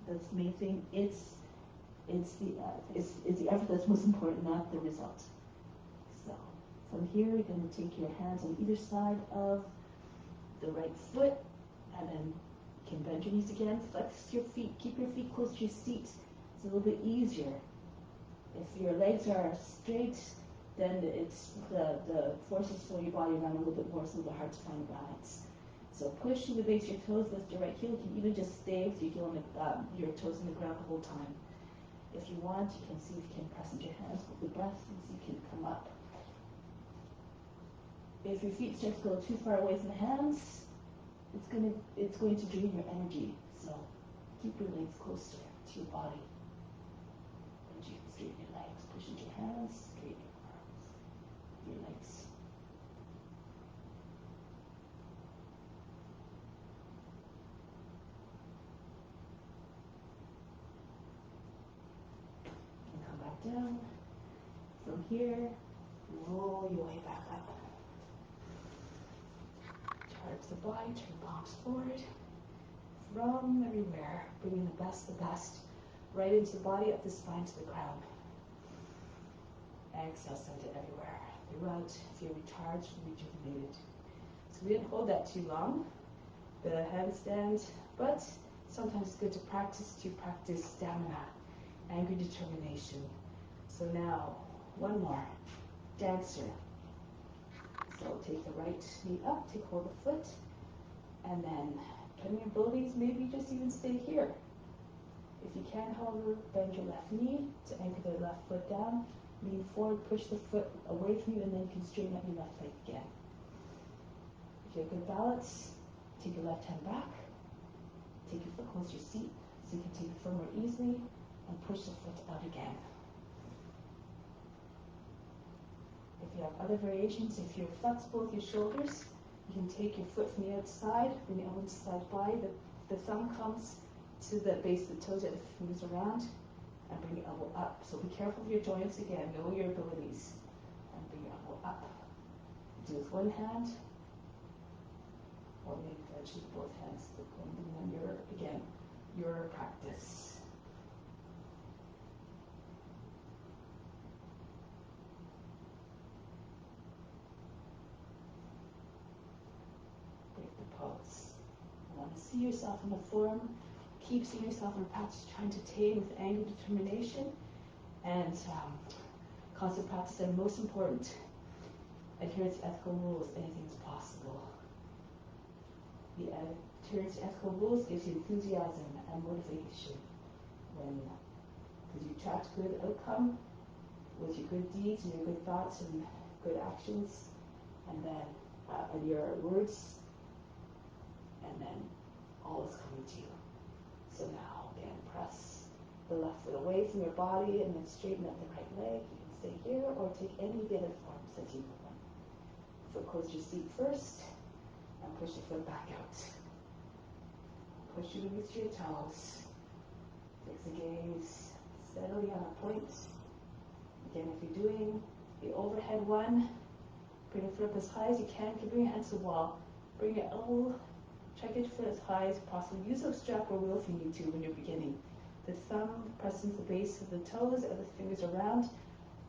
Speaker 2: that's the main thing. It's the effort that's most important, not the result. So from here, you're going to take your hands on either side of the right foot, and then you can bend your knees again. Flex your feet. Keep your feet close to your seat. It's a little bit easier. If your legs are straight, then it's the forces flow your body around a little bit more, so it's hard to find balance. So push through the base of your toes, lift your right heel. You can even just stay with your heel on your toes on the ground the whole time. If you want, you can see if you can press into your hands with the breath and see if you can come up. If your feet start to go too far away from the hands, it's going to drain your energy. So keep your legs closer to your body. And you can straighten your legs, push into your hands, straighten your arms, your legs. Down. From here, roll your way back up. Charge the body, turn palms forward. From everywhere, bringing the best, right into the body, up the spine to the ground. Exhale, send it everywhere. Throughout, feel recharged and rejuvenated. So we didn't hold that too long, the handstand, but sometimes it's good to practice stamina, anger, determination. So now, one more. Dancer. So take the right knee up, take hold of the foot, and then, depending on your abilities, maybe just even stay here. If you can, however, bend your left knee to anchor the left foot down, lean forward, push the foot away from you, and then you can straighten up your left leg again. If you have good balance, take your left hand back, take your foot close to your seat, so you can take it more easily, and push the foot out again. If you have other variations, if you're flexible with your shoulders, you can take your foot from the outside, bring the elbow to the side body, the thumb comes to the base of the toes, and it moves around, and bring your elbow up. So be careful of your joints again, know your abilities, and bring your elbow up. Do with one hand, or maybe eventually both hands, depending on your practice. See yourself in the form, keep seeing yourself in a practice trying to tame with anger, determination, and constant practice. And most important, Adherence to ethical rules, anything is possible. The adherence to ethical rules gives you enthusiasm and motivation because you attract good outcome with your good deeds and your good thoughts and good actions, and then and your words, and then all is coming to you. So now again, press the left foot away from your body and then straighten up the right leg. You can stay here or take any of the other forms that you want. Foot close your seat first and push the foot back out. Push your release your toes. Fix the gaze steadily on a point. Again, if you're doing the overhead one, bring your foot up as high as you can. Keep bring your hands to the wall. Bring your elbow. Try to get your foot as high as possible. Use a strap or wheel if you need to when you're beginning. The thumb presses the base of the toes and the fingers around.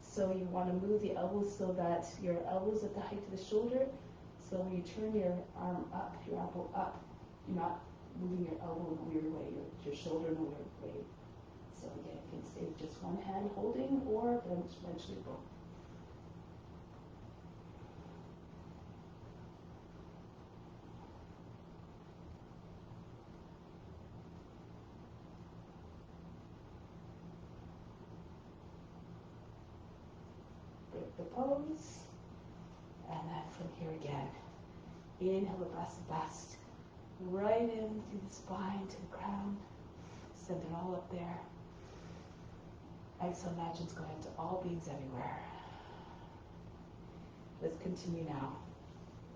Speaker 2: So you want to move the elbows so that your elbows at the height of the shoulder. So when you turn your arm up, your elbow up, you're not moving your elbow in a weird way, your shoulder in a weird way. So again, you can stay with just one hand holding or eventually both. Break the pose. And then from here again, inhale the best. Right in through the spine to the crown. Send it all up there. Exhale, imagine it's going to all beings everywhere. Let's continue now.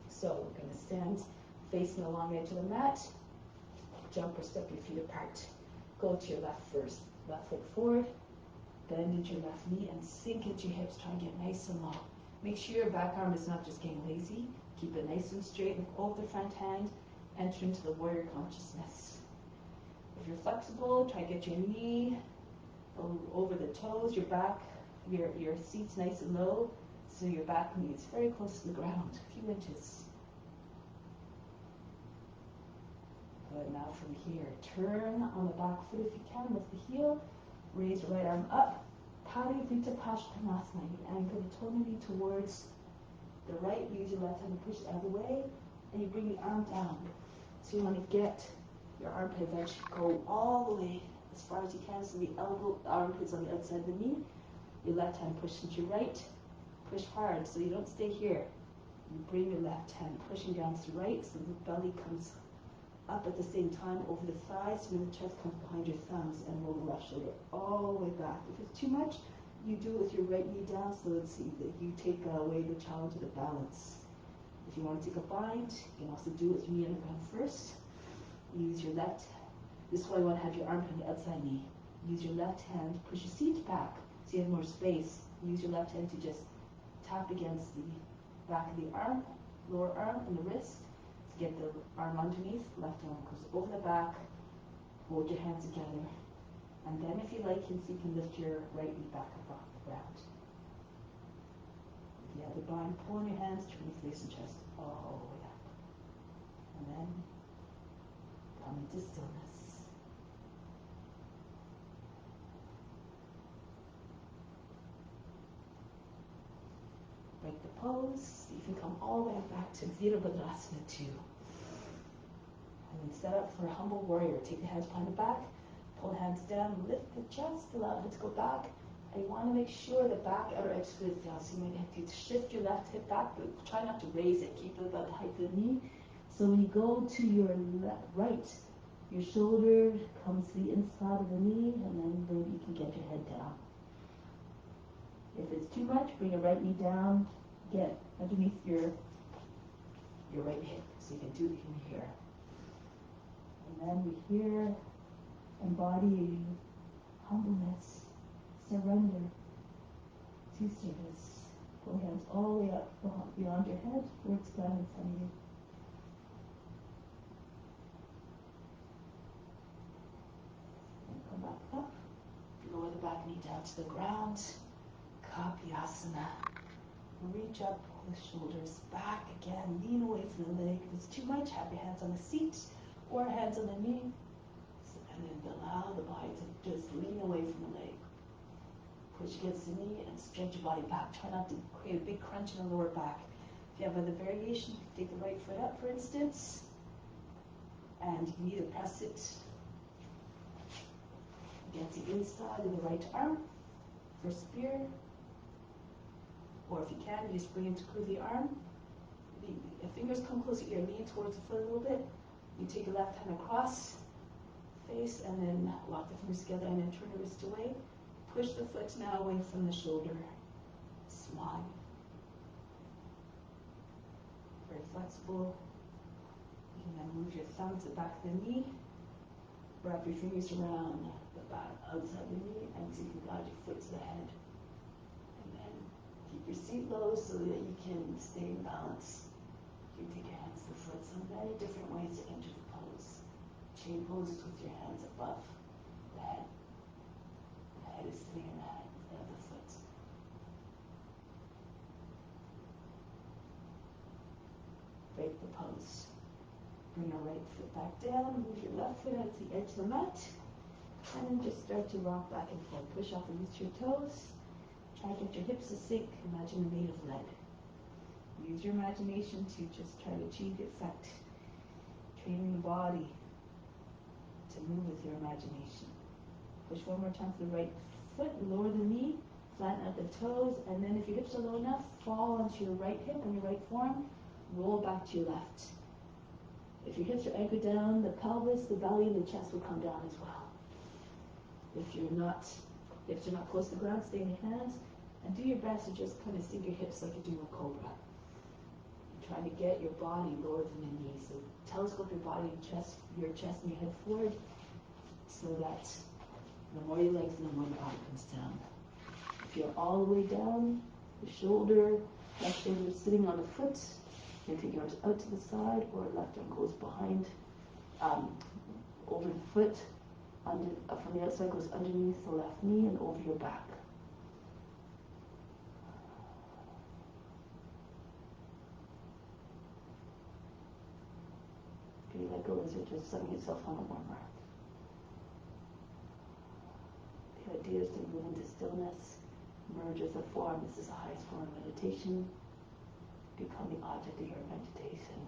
Speaker 2: So we're going to stand facing the long edge of the mat. Jump or step your feet apart. Go to your left first. Left foot forward. Bend into your left knee and sink into your hips. Try and get nice and low. Make sure your back arm is not just getting lazy. Keep it nice and straight. Look over the front hand. Enter into the warrior consciousness. If you're flexible, try to get your knee over the toes, your back, your seat's nice and low, so your back knee is very close to the ground, a few inches. Good, now from here, turn on the back foot if you can, lift the heel, raise your right arm up, Parivrita Pashtanasana. You anchor the toe knee towards the right, use your left hand to push it out of the way, and you bring the arm down. So you want to get your armpit eventually go all the way as far as you can, so the armpit's on the outside of the knee. Your left hand push into your right, push hard so you don't stay here. You bring your left hand pushing down to the right so the belly comes up at the same time over the thighs, when the chest comes behind your thumbs, and roll the left shoulder all the way back. If it's too much, you do it with your right knee down so that you take away the challenge of the balance. If you want to take a bind, you can also do it with your knee on the ground first. Use your left. This is why you want to have your armpit on the outside knee. Use your left hand, push your seat back so you have more space. Use your left hand to just tap against the back of the arm, lower arm, and the wrist to get the arm underneath. Left arm goes over the back. Hold your hands together. And then if you like, you can lift your right knee back up off the ground. If you have the bind, pull in your hands, turn your face and chest all the way up. And then come into stillness. Break the pose. You can come all the way back to Virabhadrasana 2. And then set up for a humble warrior. Take the hands behind the back, pull the hands down, lift the chest, allow it to go back. And you want to make sure the back outer edge splits down. So you might have to shift your left hip back, but try not to raise it. Keep it about the height of the knee. So when you go to your right, your shoulder comes to the inside of the knee, and then maybe you can get your head down. If it's too much, bring your right knee down, get underneath your right hip, so you can do it from here. And then we here embody humbleness, surrender to service. Pull hands all the way up beyond your head, towards ground in front of you. And come back up. Lower the back knee down to the ground. Kapyasana. Reach up, pull the shoulders back again. Lean away from the leg. If it's too much, have your hands on the seat or hands on the knee. And then allow the body to just lean away from the leg. Push against the knee and stretch your body back. Try not to create a big crunch in the lower back. If you have other variation, you can take the right foot up, for instance, and you can either press it against the inside of the right arm for spear, or if you can, you just bring it to the arm. The fingers come closer to your knee towards the foot a little bit. You take your left hand across, face, and then lock the fingers together and then turn the wrist away. Push the foot now away from the shoulder. Smile. Very flexible. You can then move your thumb to the back of the knee. Wrap your fingers around the back outside the knee and so you can guide your foot to the head. And then keep your seat low so that you can stay in balance. You can take your hands to the foot. So many different ways to enter the pose. Chain poses with your hands above the head. The head is sitting in the head instead of the foot. Break the pose. Bring your right foot back down, move your left foot out to the edge of the mat, and then just start to rock back and forth. Push off and reach your toes. Try to get your hips to sink. Imagine they're made of lead. Use your imagination to just try to achieve the effect. Training the body to move with your imagination. Push one more time to the right foot, lower the knee, flatten out the toes, and then if your hips are low enough, fall onto your right hip and your right forearm, roll back to your left. If your hips are anchored down, the pelvis, the belly, and the chest will come down as well. If you're not close to the ground, stay in your hands, and do your best to just kind of sink your hips like you're doing a cobra. You're trying to get your body lower than the knees. So telescope your body and your chest and your head forward, so that the more you lengthen, the more the body comes down. If you're all the way down, the shoulder, left shoulder is sitting on the foot. You can take your arms out to the side, or left arm goes behind, over the foot. From the outside goes underneath the left knee and over your back. Okay, let go as you're just setting yourself on a warmer. The idea is to move into stillness, merge with the form. This is the highest form of meditation. Become the object of your meditation,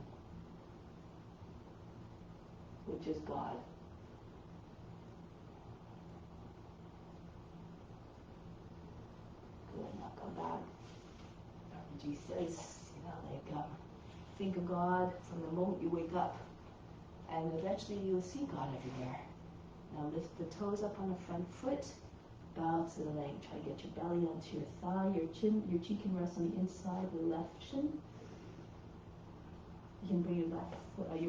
Speaker 2: which is God. Good, now come back. Dharma says, think of God from the moment you wake up, and eventually you'll see God everywhere. Now lift the toes up on the front foot, bow to the leg. Try to get your belly onto your thigh, your cheek can rest on the inside of the left shin. You can bring your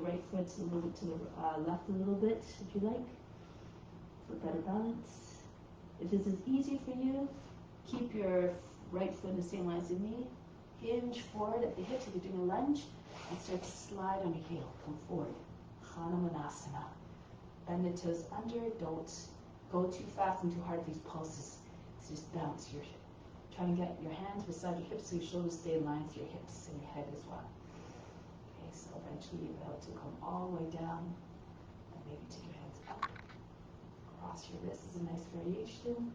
Speaker 2: right foot a little bit to the left a little bit, if you like, for better balance. If this is easy for you, keep your right foot in the same line as the knee. Hinge forward at the hips if you're doing a lunge, and start to slide on your heel. Come forward. Hanumanasana. Bend the toes under. Don't go too fast and too hard with these pulses. So just bounce. You're trying to get your hands beside your hips so your shoulders stay in line with your hips and your head as well. So eventually you're able to come all the way down and maybe take your hands up. Cross your wrists is a nice variation.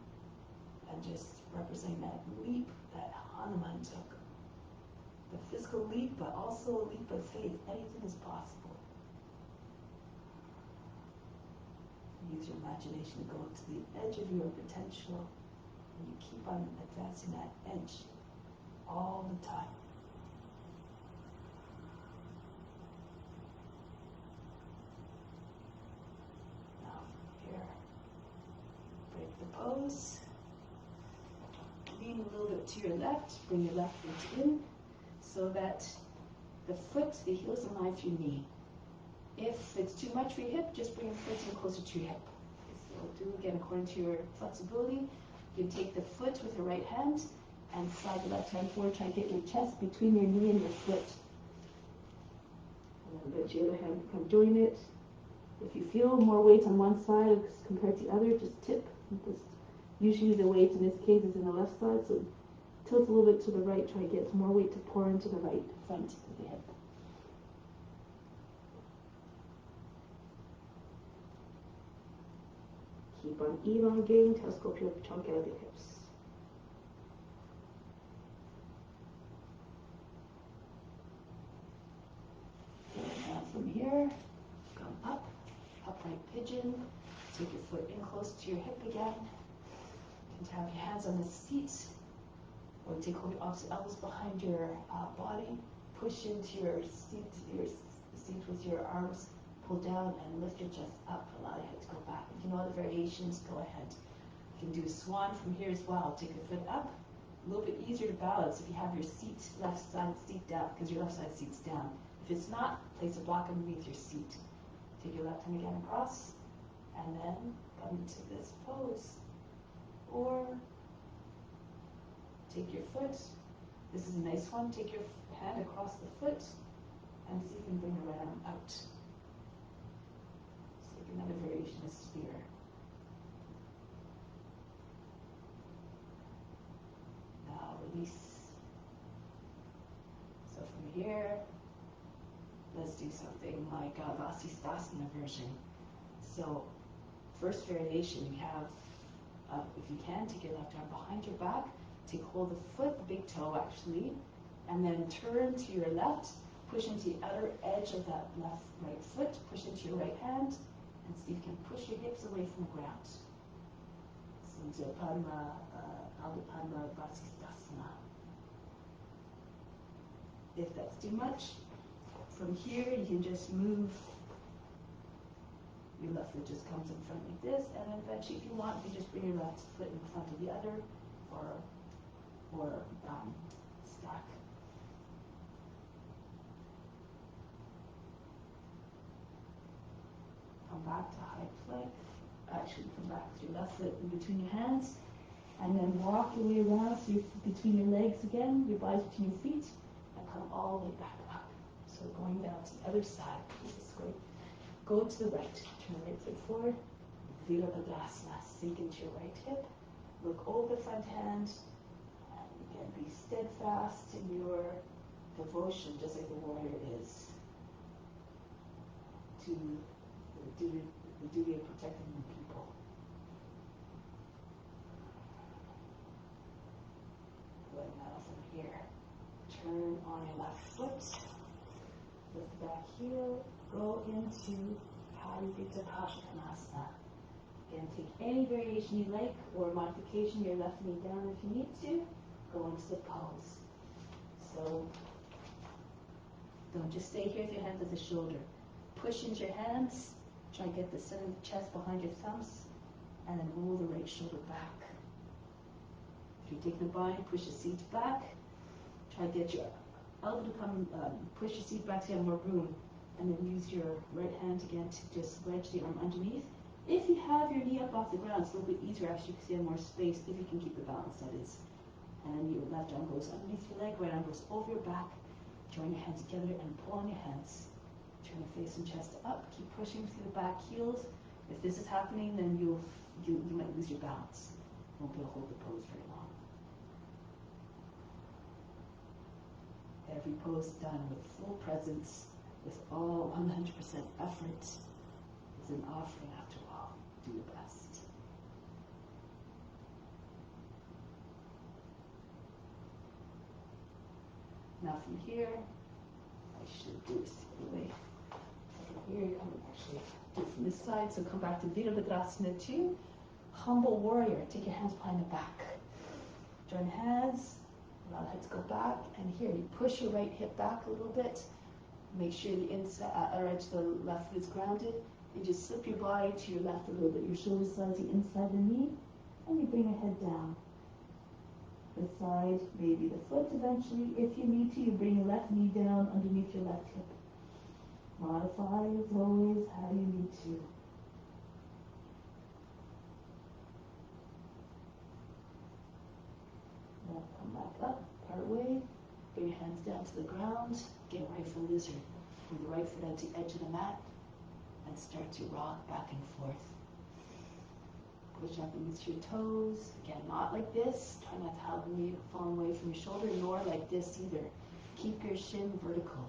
Speaker 2: And just represent that leap that Hanuman took. The physical leap, but also a leap of faith. Anything is possible. Use your imagination to go to the edge of your potential. And you keep on advancing that edge all the time. Pose. Lean a little bit to your left, bring your left foot in so that the heel is in line with your knee. If it's too much for your hip, just bring your foot in closer to your hip. So do again according to your flexibility. You can take the foot with your right hand and slide the left hand forward. Try to get your chest between your knee and your foot. And then let your other hand come join it. If you feel more weight on one side compared to the other, just tip. Usually the weight in this case is in the left side, so tilt a little bit to the right, try to get more weight to pour into the right front of the hip. Keep on elongating, telescope your trunk out of the hips.
Speaker 1: upright pigeon. Take your foot in close to your hip again. You can have your hands on the seat, or take hold of your opposite elbows behind your body. Push into your seat with your arms. Pull down and lift your chest up. Allow your head to go back. If you know other variations, go ahead. You can do a swan from here as well. Take your foot up. A little bit easier to balance if you have your seat, left side seat down, because your left side seat's down. If it's not, place a block underneath your seat. Take your left hand again across, and then come into this pose. Or take your foot. This is a nice one. Take your hand across the foot, and see if you can bring your right arm out. Take another variation of sphere. Now release. So from here, let's do something like a Vasisthasana version. So first variation, you have, if you can, take your left arm behind your back, take hold of the foot, the big toe actually, and then turn to your left, push into the outer edge of that right foot, push into your right hand, and see if you can push your hips away from the ground. So into Ardha Padma Vasisthasana. If that's too much, from here you can just move. Your left foot just comes in front like this, and then eventually, if you want, you just bring your left foot in front of the other, or stack. Come back to high plank. Actually, come back with your left foot in between your hands, and then walk your way around. So you're between your legs again, your body between your feet, and come all the way back up. So going down to the other side. This way. Go to the right. Turn the right foot forward. Virabhadrasana. Sink into your right hip. Look over the front hand. And again, be steadfast in your devotion, just like the warrior is, to the duty of protecting the people. Good. Now from here, turn on your left foot. Lift the back heel. Go into Parivritta Pashakanasana. Again, take any variation you like or modification, your left knee down if you need to. Go into the pose. So don't just stay here with your hands at the shoulder. Push into your hands. Try and get the center of the chest behind your thumbs, and then roll the right shoulder back. If you're taking a bind, push the seat back. Try to get your elbow to come, push your seat back so you have more room. And then use your right hand again to just wedge the arm underneath. If you have your knee up off the ground, it's a little bit easier actually because you have more space, if you can keep the balance, that is. And then your left arm goes underneath your leg, right arm goes over your back. Join your hands together and pull on your hands. Turn the face and chest up. Keep pushing through the back heels. If this is happening, then you might lose your balance. You won't be able to hold the pose very long. Every pose done with full presence, with all 100% effort, is an offering after all. Do your best. Now from here, I should do this the other way. From here, you come actually do it from this side. So come back to Virabhadrasana 2. Humble warrior. Take your hands behind the back. Join hands. Allow the head to go back. And here, you push your right hip back a little bit. Make sure the inside outer edge of the left foot is grounded. You just slip your body to your left a little bit. Your shoulder slides the inside of the knee, and you bring your head down. Beside maybe the foot eventually. If you need to, you bring your left knee down underneath your left hip. Modify as always how you need to. Now come back up, part way. Bring your hands down to the ground. Get ready for lizard. Bring the right foot out to the edge of the mat and start to rock back and forth. Push up into your toes. Again, not like this. Try not to have the knee fall away from your shoulder, nor like this either. Keep your shin vertical.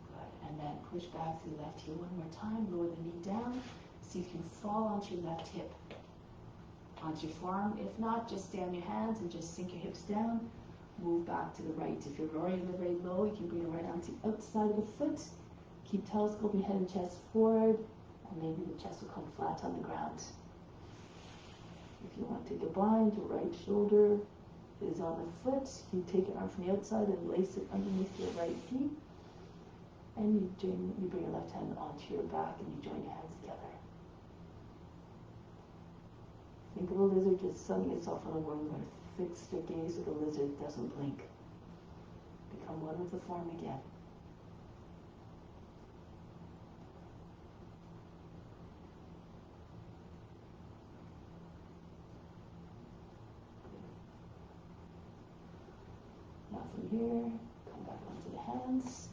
Speaker 1: Good. And then push back to the left heel one more time. Lower the knee down. See if you can fall onto your left hip. Onto your forearm. If not, just stay on your hands and just sink your hips down. Move back to the right. If you're already very low, you can bring your right arm to the outside of the foot. Keep telescoping head and chest forward,
Speaker 2: And maybe the chest will come flat on the ground. If you want to take a bind, your right shoulder is on the foot. You take your arm from the outside and lace it underneath your right knee. And you bring your left hand onto your back and you join your hands together. Think of a lizard just sunning itself on a wing, but fix your gaze with a lizard, doesn't blink. Become one with the form again. Now from here, come back onto the hands.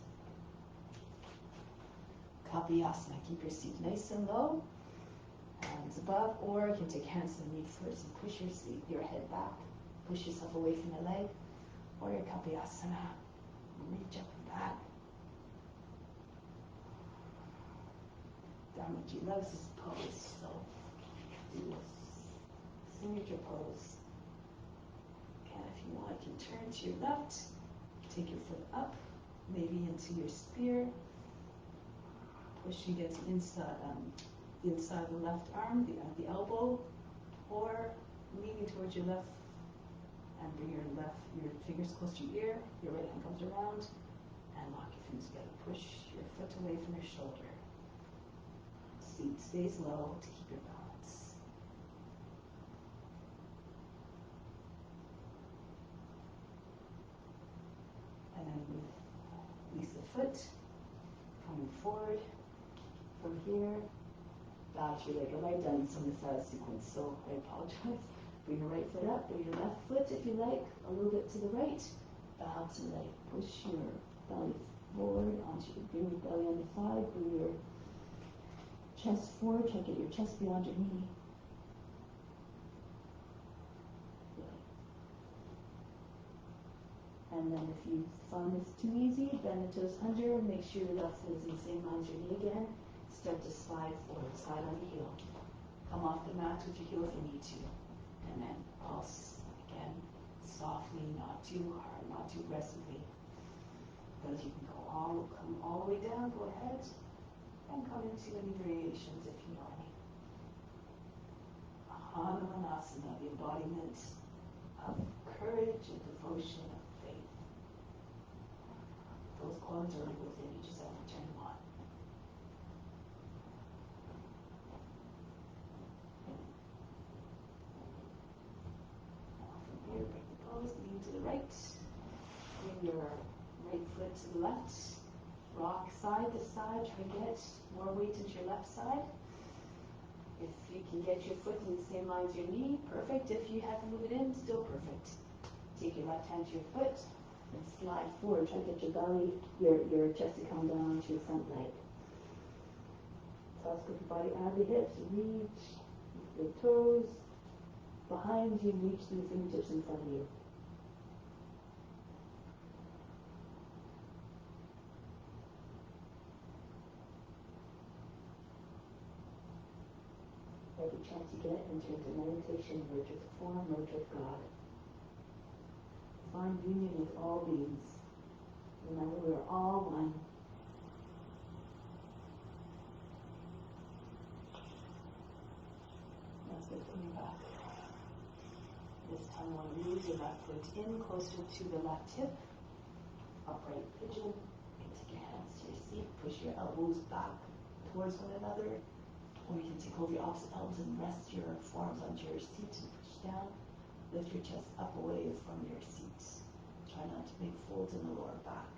Speaker 2: Kapiyasana, keep your seat nice and low. Hands above, or you can take hands to the knee first and push your head back. Push yourself away from your leg. Or your Kapiyasana. Reach up and back. Dharmaji loves this pose, so do this signature pose. Again, if you want, you can turn to your left. Take your foot up, maybe into your spear. Push against the inside of the left arm, the elbow, or leaning towards your left, and bring your fingers close to your ear. Your right hand comes around, and lock your fingers together. Push your foot away from your shoulder. Seat stays low to keep your balance. And then release the foot, coming forward. From here, bow to your leg. I've already done some of this out of sequence, so I apologize. Bring your right foot up, bring your left foot, if you like, a little bit to the right. Bow to the right. Push your belly forward, bring your belly on the side, bring your chest forward, try to get your chest beyond your knee. And then if you find this too easy, bend the toes under, make sure your left foot is in the same line as your knee again. Start to slide forward, slide on the heel. Come off the mat with your heel if you need to. And then pulse again, softly, not too hard, not too aggressively. But if you can come all the way down, go ahead. And come into any variations if you know any. Hanumanasana, the embodiment of courage and devotion of faith. Those qualities are within you, just have to turn them on. Now from here, break the pose, lean to the right. Bring your right foot to the left. Rock side to side, try to get more weight into your left side. If you can get your foot in the same line as your knee, perfect. If you have to move it in, still perfect. Take your left hand to your foot and slide forward. Try to get your belly, your chest to come down onto your front leg. Toss with your body out of the hips. Reach the toes behind you. Reach the fingertips in front of you. Every chance you get, enter into meditation, merge with form, merge with God. Find union with all beings. Remember, we are all one. That's it, coming back. This time, I want to move your left foot in, closer to the left hip. Upright pigeon. You can take your hands to your seat, push your elbows back towards one another. Or you can take hold of your opposite elbows and rest your forearms onto your seat and push down. Lift your chest up away from your seat. Try not to make folds in the lower back.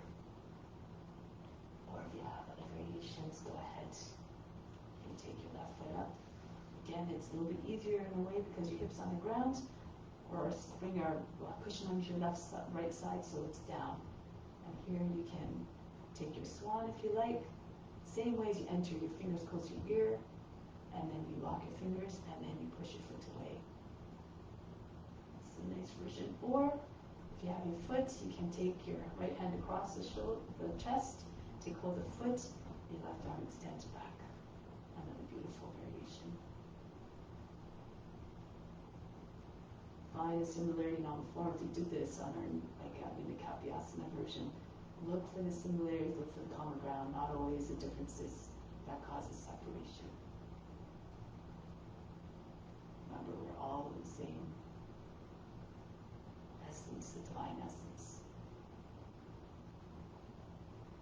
Speaker 2: Or if you have other variations, go ahead and take your left foot up. Again, it's a little bit easier in a way because your hips on the ground. Or bring your cushion onto your right side so it's down. And here you can take your swan if you like. Same way as you enter, your fingers close to your ear. And then you lock your fingers, and then you push your foot away. It's a nice version. Or, if you have your foot, you can take your right hand across the chest, take hold of the foot, your left arm extends back. Another beautiful variation. Find a similarity on the form. If you do this on in the Kapiyasana version, look for the similarities, look for the common ground, not always the differences that causes separation. remember we're all the same essence, the divine essence.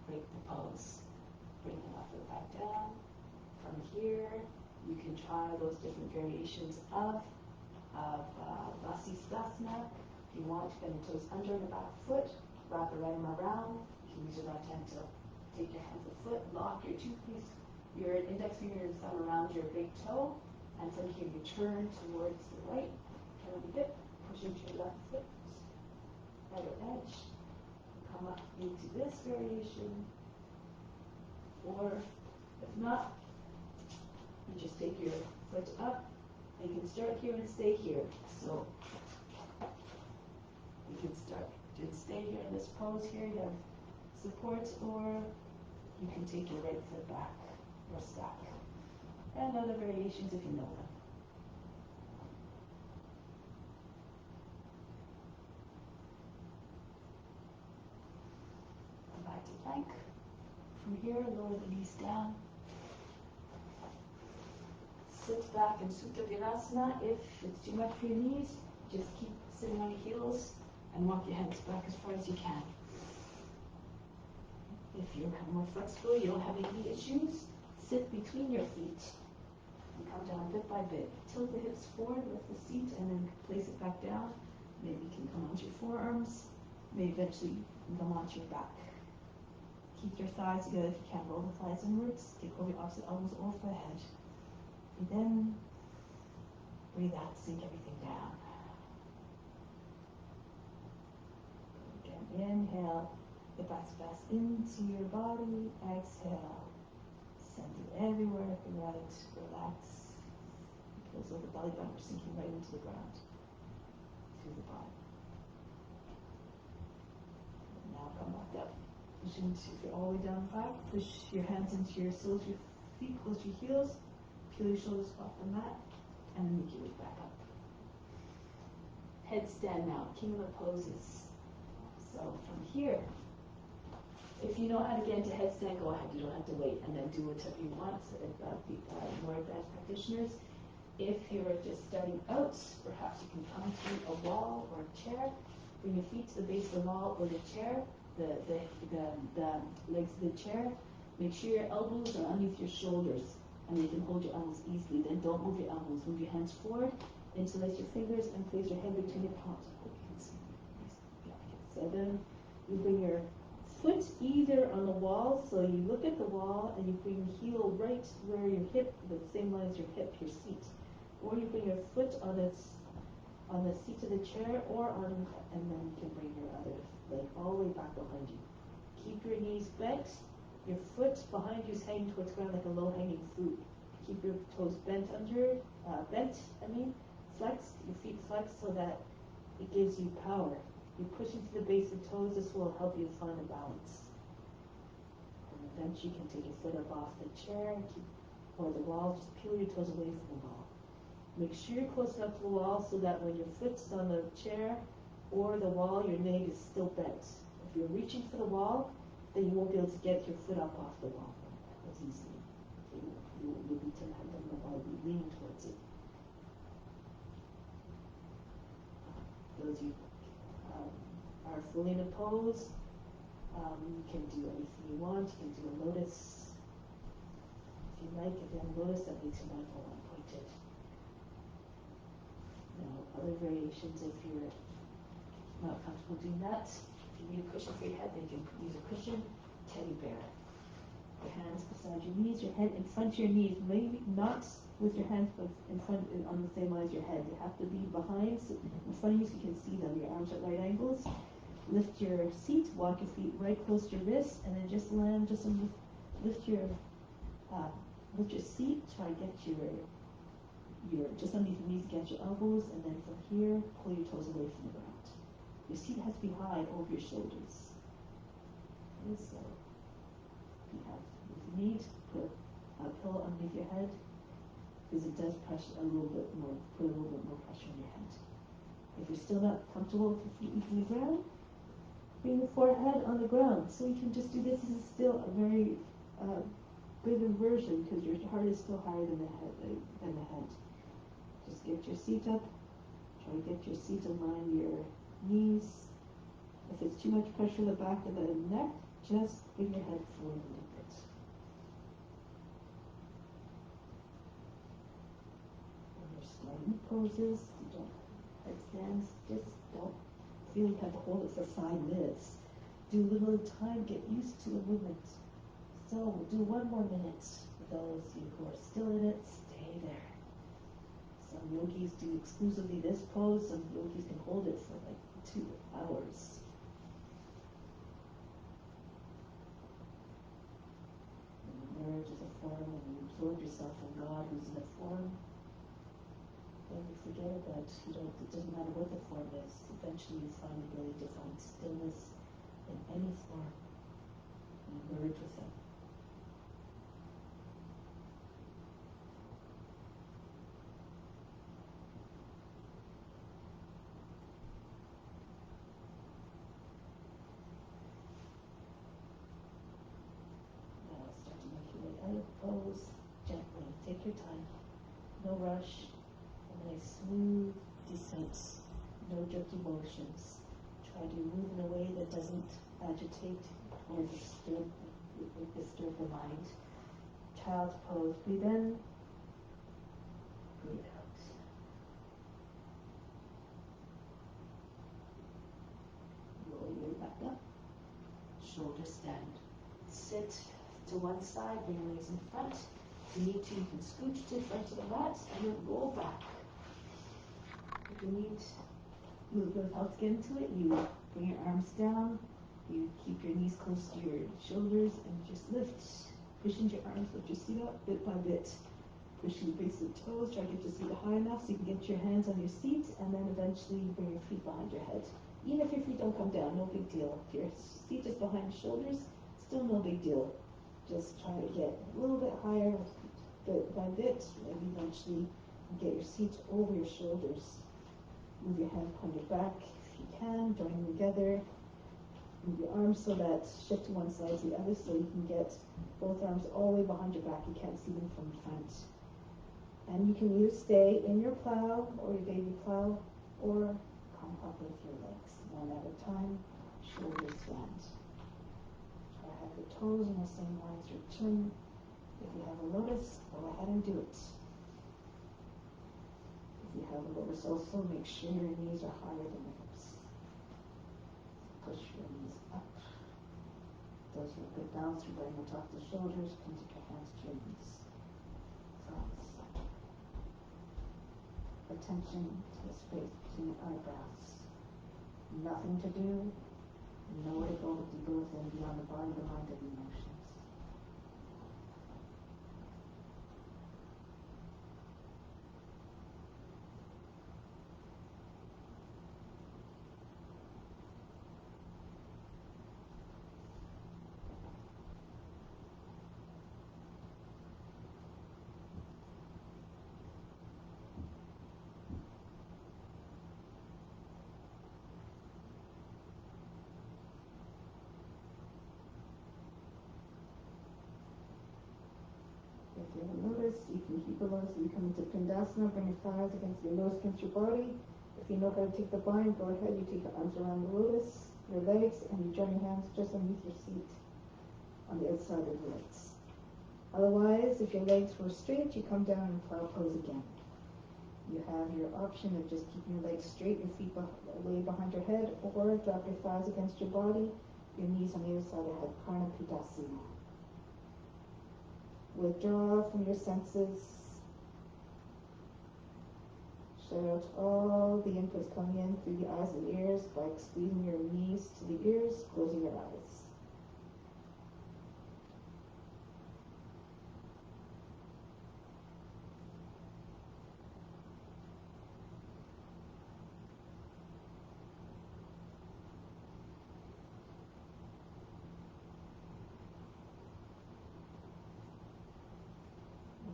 Speaker 2: Break the pose. Bring the left foot back down. From here, you can try those different variations of Vasisthasana. If you want to bend your toes under the back foot, wrap the right arm around. You can use your left hand to take your hand to the foot, lock your your index finger and thumb around your big toe, and from here you turn towards the right, turn the hip, push into your left foot, outer edge, come up into this variation, or if not, you just take your foot up, and you can start here and stay here. So you can start and stay here in this pose here, you have support, or you can take your right foot back or stack. And other variations if you know them. Come back to plank. From here, lower the knees down. Sit back in Supta Virasana. If it's too much for your knees, just keep sitting on your heels and walk your hands back as far as you can. If you're more flexible, you don't have any knee issues, sit between your feet and come down bit by bit. Tilt the hips forward with the seat and then place it back down. Maybe you can come onto your forearms. Maybe eventually you can come onto your back. Keep your thighs together if you can. Roll the thighs inwards. Take over your opposite elbows off the head. And then breathe out, sink everything down. Again, inhale. The back fast into your body. Exhale. Send it everywhere throughout. Relax. Because of the belly button, we're sinking right into the ground. Through the body. And now come back up. Push into, if you're all the way down back, push your hands into your soles, your feet, close your heels. Peel your shoulders off the mat. And then make your way back up. Headstand now. King of the poses. So from here, if you know how to get into headstand, go ahead. You don't have to wait, and then do whatever you want. So more advanced practitioners. If you're just starting out, perhaps you can come to a wall or a chair. Bring your feet to the base of the wall or the chair, the legs of the chair. Make sure your elbows are underneath your shoulders, and you can hold your elbows easily. Then don't move your elbows. Move your hands forward, interlace your fingers, and place your hand between your palms. So then you bring your foot either on the wall, so you look at the wall and you bring your heel right where your hip, the same line as your hip, your seat. Or you bring your foot on the seat of the chair, and then you can bring your other leg all the way back behind you. Keep your knees bent, your foot behind you is hanging towards the ground like a low-hanging fruit. Keep your toes flexed, your feet flexed so that it gives you power. You push into the base of the toes, this will help you find a balance. And eventually you can take your foot up off the chair or the wall, just peel your toes away from the wall. Make sure you're close enough to the wall so that when your foot's on the chair or the wall, your leg is still bent. If you're reaching for the wall, then you won't be able to get your foot up off the wall as easily. You'll be leaning towards it. Those you are fully in a pose, you can do anything you want. You can do a lotus if you like. If you have a lotus, that makes your mind more pointed. Now, other variations, if you're not comfortable doing that, if you need a cushion for your head, then you can use a cushion. Teddy bear. Your hands beside your knees, your head in front of your knees. Maybe not with your hands, but in front, on the same line as your head. You have to be behind, so in front of you, so you can see them. Your arms at right angles. Lift your seat. Walk your feet right close to your wrists, and then just land. Just lift your seat. Try to get your just underneath your knees against your elbows, and then from here, pull your toes away from the ground. Your seat has to be high over your shoulders. Okay, so if you need, put a pillow underneath your head, because it does put a little bit more pressure on your head. If you're still not comfortable with your feet leaving the ground, bring the forehead on the ground. So you can just do this. This is still a very good inversion because your heart is still higher than the head. Just get your seat up. Try to get your seat aligned your knees. If it's too much pressure in the back of the neck, just bring your head forward a little bit. When you're starting poses, you don't headstands, just don't feel you have to hold it for 5 minutes. Do a little at a time, get used to the movement. So we'll do 1 more minute. For those of you who are still in it, stay there. Some yogis do exclusively this pose, some yogis can hold it for like 2 hours. When you merge as a form, when you absorb yourself in God who's in a form, then you forget about, it doesn't matter what the form is. Eventually you find the ability to find stillness in any form and merge with it. Now start to make your way out of pose gently. Take your time. No rush. A nice smooth descent. No jerky motions. Try to move in a way that doesn't agitate or disturb the mind. Child's pose. Breathe in. Breathe out. Roll your back up. Shoulders stand. Sit to one side. Bring your legs in front. If you need to, you can scooch to the front of the mat and then roll back. If you need a little bit of help to get into it, you bring your arms down, you keep your knees close to your shoulders, and just lift. Push into your arms, lift your seat up bit by bit. Push your base of the toes, try to get your seat high enough so you can get your hands on your seat, and then eventually you bring your feet behind your head. Even if your feet don't come down, no big deal. If your seat is behind your shoulders, still no big deal. Just try to get a little bit higher, bit by bit, maybe eventually get your seat over your shoulders. Move your hands behind your back if you can, join them together. Move your arms so that shift to one side to the other so you can get both arms all the way behind your back. You can't see them from the front. And you can either stay in your plow or your baby plow or come up with your legs. One at a time, shoulders stand. Try to have your toes in the same line as your chin. If you have a lotus, go ahead and do it. If you have a lotus also, make sure your knees are higher than your hips. Push your knees up. Those who are a bit balanced, your body will talk to the shoulders. You can take your hands to your knees. Thumbs up. Attention to the space between your eyebrows. Nothing to do. Nowhere to go but deeper within, beyond the body, the mind, and the emotions. If you have a lotus, you can keep the lotus. If you come into Pindasana, bring your thighs against your nose against your body. If you know how to take the bind, go ahead. You take your arms around the lotus, your legs, and you join your hands just underneath your seat on the outside of your legs. Otherwise, if your legs were straight, you come down and plow pose again. You have your option of just keeping your legs straight, your feet way behind your head, or drop your thighs against your body, your knees on the other side of your head. Pranayama. Withdraw from your senses. Shut out all the inputs coming in through the eyes and ears by squeezing your knees to the ears, closing your eyes.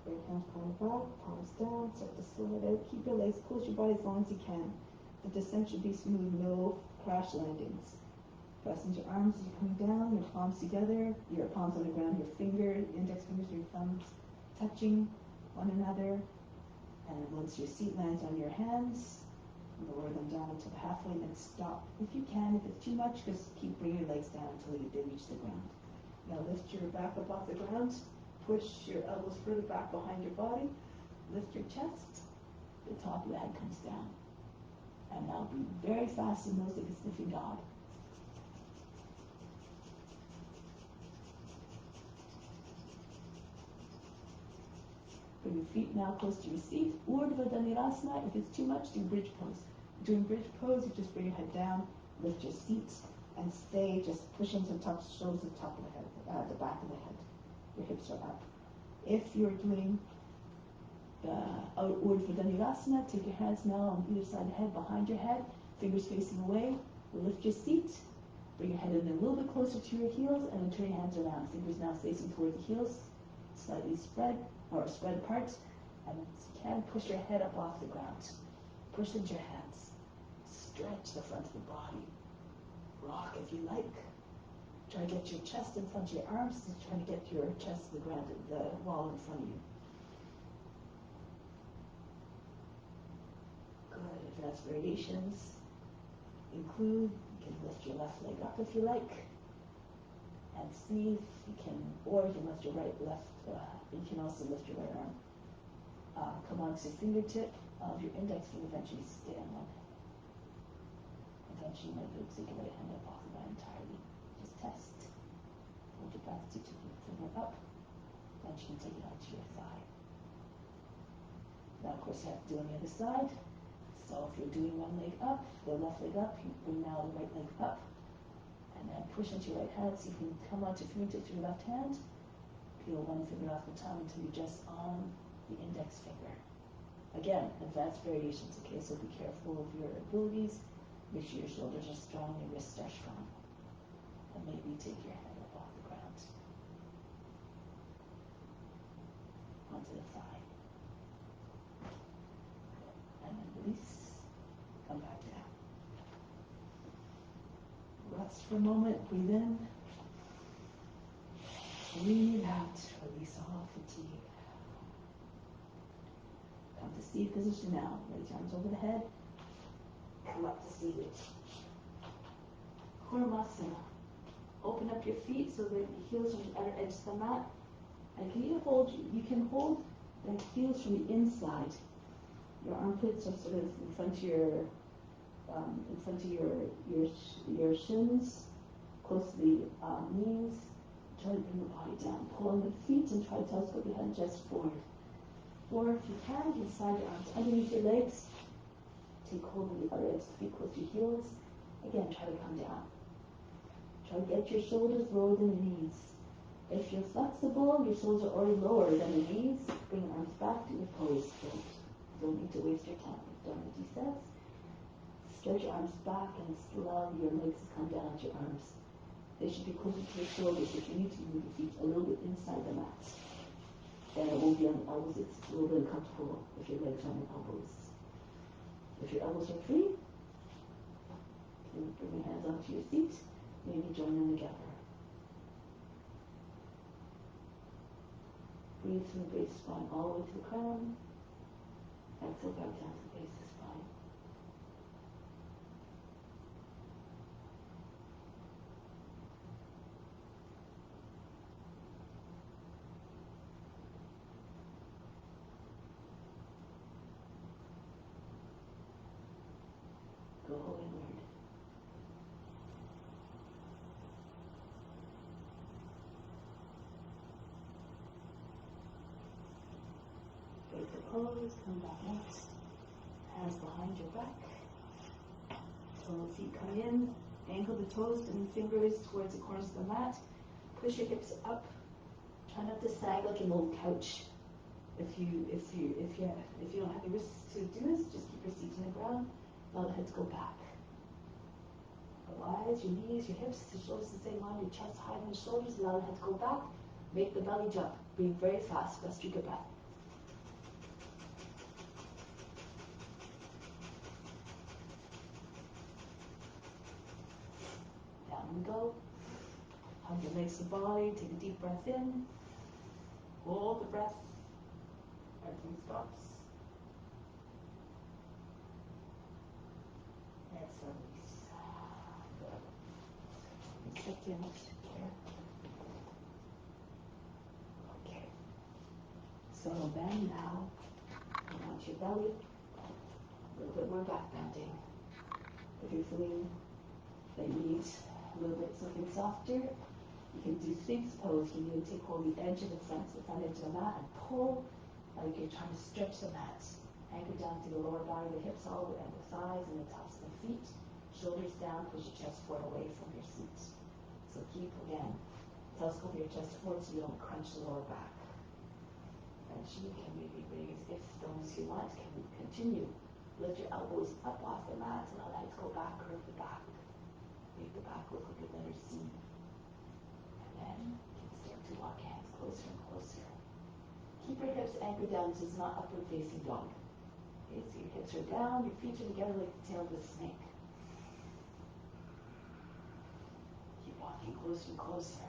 Speaker 2: Bring hands behind the back, palms down, start to slide out. Keep your legs close your body as long as you can. The descent should be smooth, no crash landings. Press into your arms as you're coming down, your palms together, your palms on the ground, your index fingers, your thumbs touching one another, And once your seat lands on your hands, lower them down until the halfway, then stop. If you can, if it's too much, just keep bringing your legs down until they reach the ground. Now lift your back up off the ground, push your elbows further back behind your body, lift your chest, the top of the head comes down. And now breathe very fast and nose like a sniffing dog. Bring your feet now close to your seat. Urdhva Dhanurasana. If it's too much, do bridge pose. Doing bridge pose, you just bring your head down, lift your seat, and stay just pushing to touch shows the top of the head, the back of the head. Your hips are up. If you're doing the Urdhva Dhanurasana, take your hands now on either side of the head, behind your head, fingers facing away. Lift your seat. Bring your head in a little bit closer to your heels, and then turn your hands around. Fingers now facing towards the heels, slightly spread apart, and if you can, push your head up off the ground. Push into your hands. Stretch the front of the body. Rock if you like. Try to get your chest in front of your arms. Try to get your chest to the ground, the wall in front of you. Good. Advanced variations include, you can lift your left leg up if you like, and see if you can, or you can lift your you can also lift your right arm. Come onto the fingertip of your index finger, eventually stay on one. Eventually you might be able to take your right hand up off the mat entirely. Just test. Hold your breath, take your finger up. Then you can take it onto your thigh. Now of course you have to do on the other side. So if you're doing one leg up, the left leg up, you bring now the right leg up. And then push into your right hand, so you can come onto fingertips to your left hand. Peel one finger off the tongue until you're just on the index finger. Again, advanced variations, okay? So be careful of your abilities. Make sure your shoulders are strong, your wrists are strong. And maybe take your head up off the ground. Onto the thigh. And then release. Come back down. Rest for a moment, breathe in. Breathe out, release all fatigue. Come to seated position now. Right arms over the head. Come up to seated. Kurmasana. Open up your feet so that your heels are on the outer edge of the mat. And you can hold the heels from the inside. Your armpits are sort of in front of your shins, close to the knees. Try to bring the body down. Pull on the feet and try to telescope your head just forward. Or if you can, you can slide your arms underneath your legs. Take hold of the other edge of the feet close to your heels. Again, try to come down. Try to get your shoulders lower than your knees. If you're flexible, your shoulders are already lower than your knees, bring your arms back to your pose. Don't need to waste your time. Dharma says, stretch your arms back and allow your legs to come down to your arms. They should be closer to your shoulders. If you need to move your feet a little bit inside the mat. Then it won't be on the elbows. It's a little bit uncomfortable if your legs are on your elbows. If your elbows are free, you bring your hands onto your seat. Maybe join them together. Breathe from the base of the spine all the way to the crown. Exhale back down to the base of the spine. Go inward. Break the pose, come back next. Hands behind your back. Toe feet come in. Ankle the toes and fingers towards the corners of the mat. Push your hips up. Try not to sag like an old couch. If you don't have the wrists to do this, just keep your feet on the ground. Allow the head to go back. Otherwise, your knees, your hips, your shoulders the same line, your chest higher than your shoulders. Allow the head to go back. Make the belly jump. Breathe very fast. Rest your good breath. Down we go. Hug your legs to the body. Take a deep breath in. Hold the breath. Everything stops. hips release.
Speaker 1: Second.
Speaker 2: Okay. So then now, come onto your belly. A little bit more back bending. If you're feeling that you need a little bit something softer, you can do Sphinx pose. You can take hold of the edge of the front edge of the mat and pull like you're trying to stretch the mat. Anchor down to the lower body, the hips all the way, and the thighs and the tops of the feet. Shoulders down, push your chest forward away from your seat. So keep, again, telescope your chest forward so you don't crunch the lower back. And you can maybe raise, if those you want, can continue. Lift your elbows up off the mat and allow it to go back, curve the back. Make the back look like a letter C. And then you can start to walk hands closer and closer. Keep your hips anchored down. This is not upward facing dog. Okay, so your hips are down, your feet are together like the tail of a snake. Keep walking closer and closer.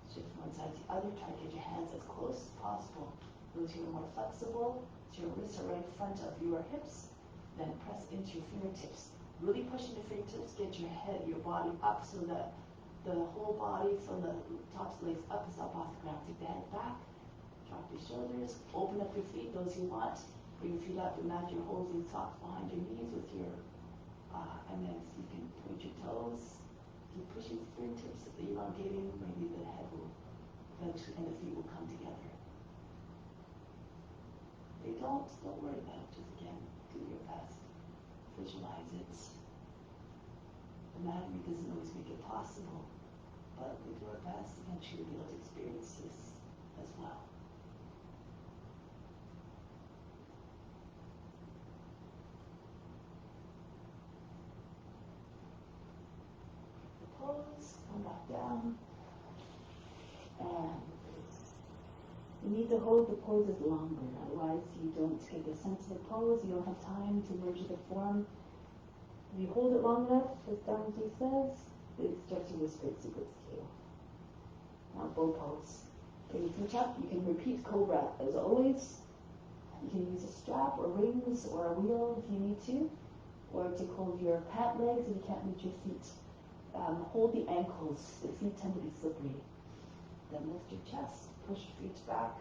Speaker 2: Shift from one side to the other. Try to get your hands as close as possible. Those who are more flexible, so your wrists are right in front of your hips. Then press into your fingertips. Really pushing the fingertips, get your head, your body up so that the whole body from the tops of the legs up is up off the ground. Take the head back, drop your shoulders, open up your feet, those you want. Bring your feet up, imagine you're holding socks behind your knees with your, and then you can point your toes. Keep pushing the fingertips, elongating, maybe the head will eventually, and the feet will come together. They don't worry about it, just again, do your best. Visualize it. Anatomy doesn't always make it possible, but we do our best. Eventually you'll be able to experience this as well. The pose, come back down, and you need to hold the poses longer, otherwise you don't get a sense of the pose, you don't have time to merge the form. If you hold it long enough, as Dharma says, it starts to whisper its secrets to you. Now, bow pose. Bring your feet up. You can repeat cobra as always. You can use a strap or rings or a wheel if you need to, or take hold of your pant legs if you can't reach your feet. Hold the ankles. The feet tend to be slippery. Then lift your chest, push your feet back,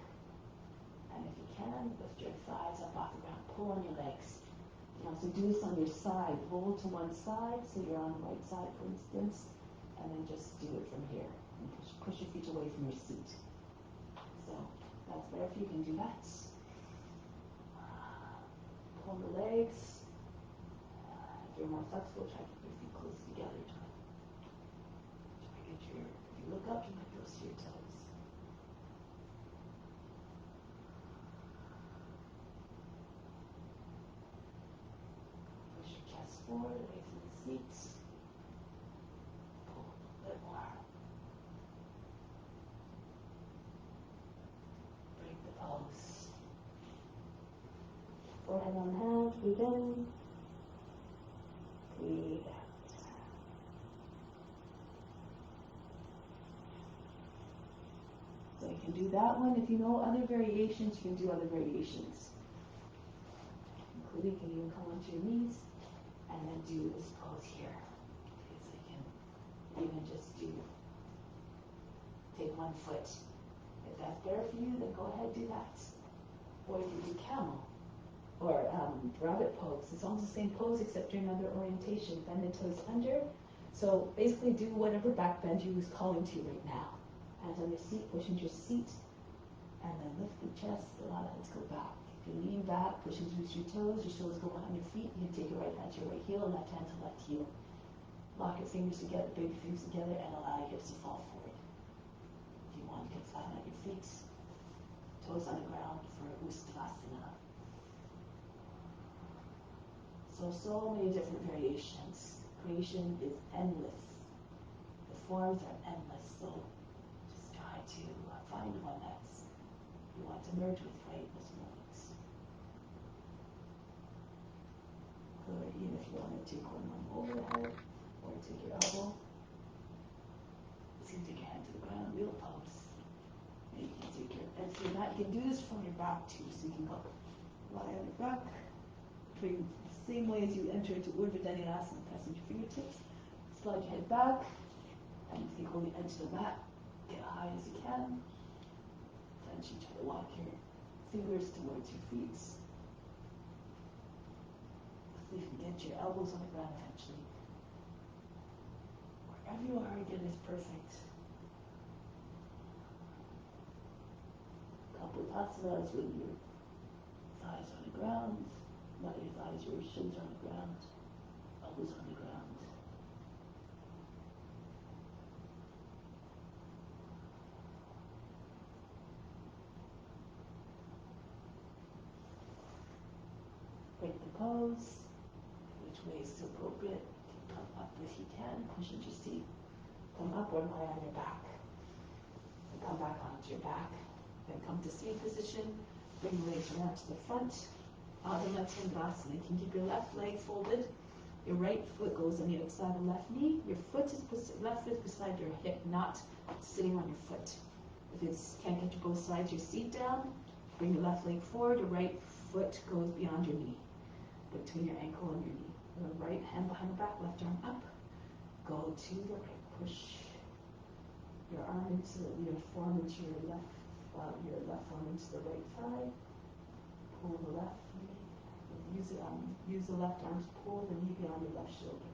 Speaker 2: and if you can, lift your thighs up off the ground. Pull on your legs. You can also do this on your side. Roll to one side, so you're on the right side, for instance, and then just do it from here. And push your feet away from your seat. So that's better if you can do that. Pull the legs. If you're more flexible, try to keep your feet close together. Try to get your, if you look up, you might close to your toes. Forward, away from the seats. Pull a little bit more. Break the pose. Forehead on hands, breathe in. Breathe out. So you can do that one. If you know other variations, you can do other variations. Including, you can even come onto your knees and then do this pose here. Okay, so you can even just take one foot. If that's better for you, then go ahead and do that. Or you can do camel or rabbit pose. It's almost the same pose except you're in another orientation. Bend the toes under. So basically do whatever back bend you is calling to you right now. Hands on your seat, push into your seat, and then lift the chest, allow the head to go back. If you lean back, push into your toes, your shoulders go behind your feet. You can take your right hand to your right heel and left hand to left heel. Lock your fingers together, baby fingers together, and allow your hips to fall forward. If you want, you can flatten out your feet, toes on the ground for Uttanasana. So many different variations. Creation is endless. The forms are endless, so just try to find one that's you want to merge with right in this moment. Or even if you want to take one arm overhead, or take your elbow, you can take your hand to the ground, wheel pose. And you can take your, and for that, you can do this from your back too, so you can go lie on your back, Bring the same way as you enter into Urdhva Dhanurasana, pressing your fingertips. Slide your head back. And you think on the edge of the mat. Get high as you can. Eventually try to walk your fingers towards your feet. See if you can get your elbows on the ground eventually. Wherever you are, again, is perfect. Couple of asanas with your thighs on the ground, not your thighs, your shins on the ground, elbows on the ground. Break the pose, which way is still appropriate. Come up if you can, push into your seat. Come up or lie on your back. And come back onto your back. Then come to seated position. Bring the legs around to the front. Adho Matsyendrasana. You can keep your left leg folded. Your right foot goes on the other side of the left knee. Your left foot is beside your hip, not sitting on your foot. If you can't get to both sides, your seat down. Bring your left leg forward. Your right foot goes beyond your knee, between your ankle and your knee. The right hand behind the back, left arm up. Go to the right. Push your arm into your forearm into your left arm into the right thigh. Pull the left knee. Use the left arm to pull the knee beyond your left shoulder.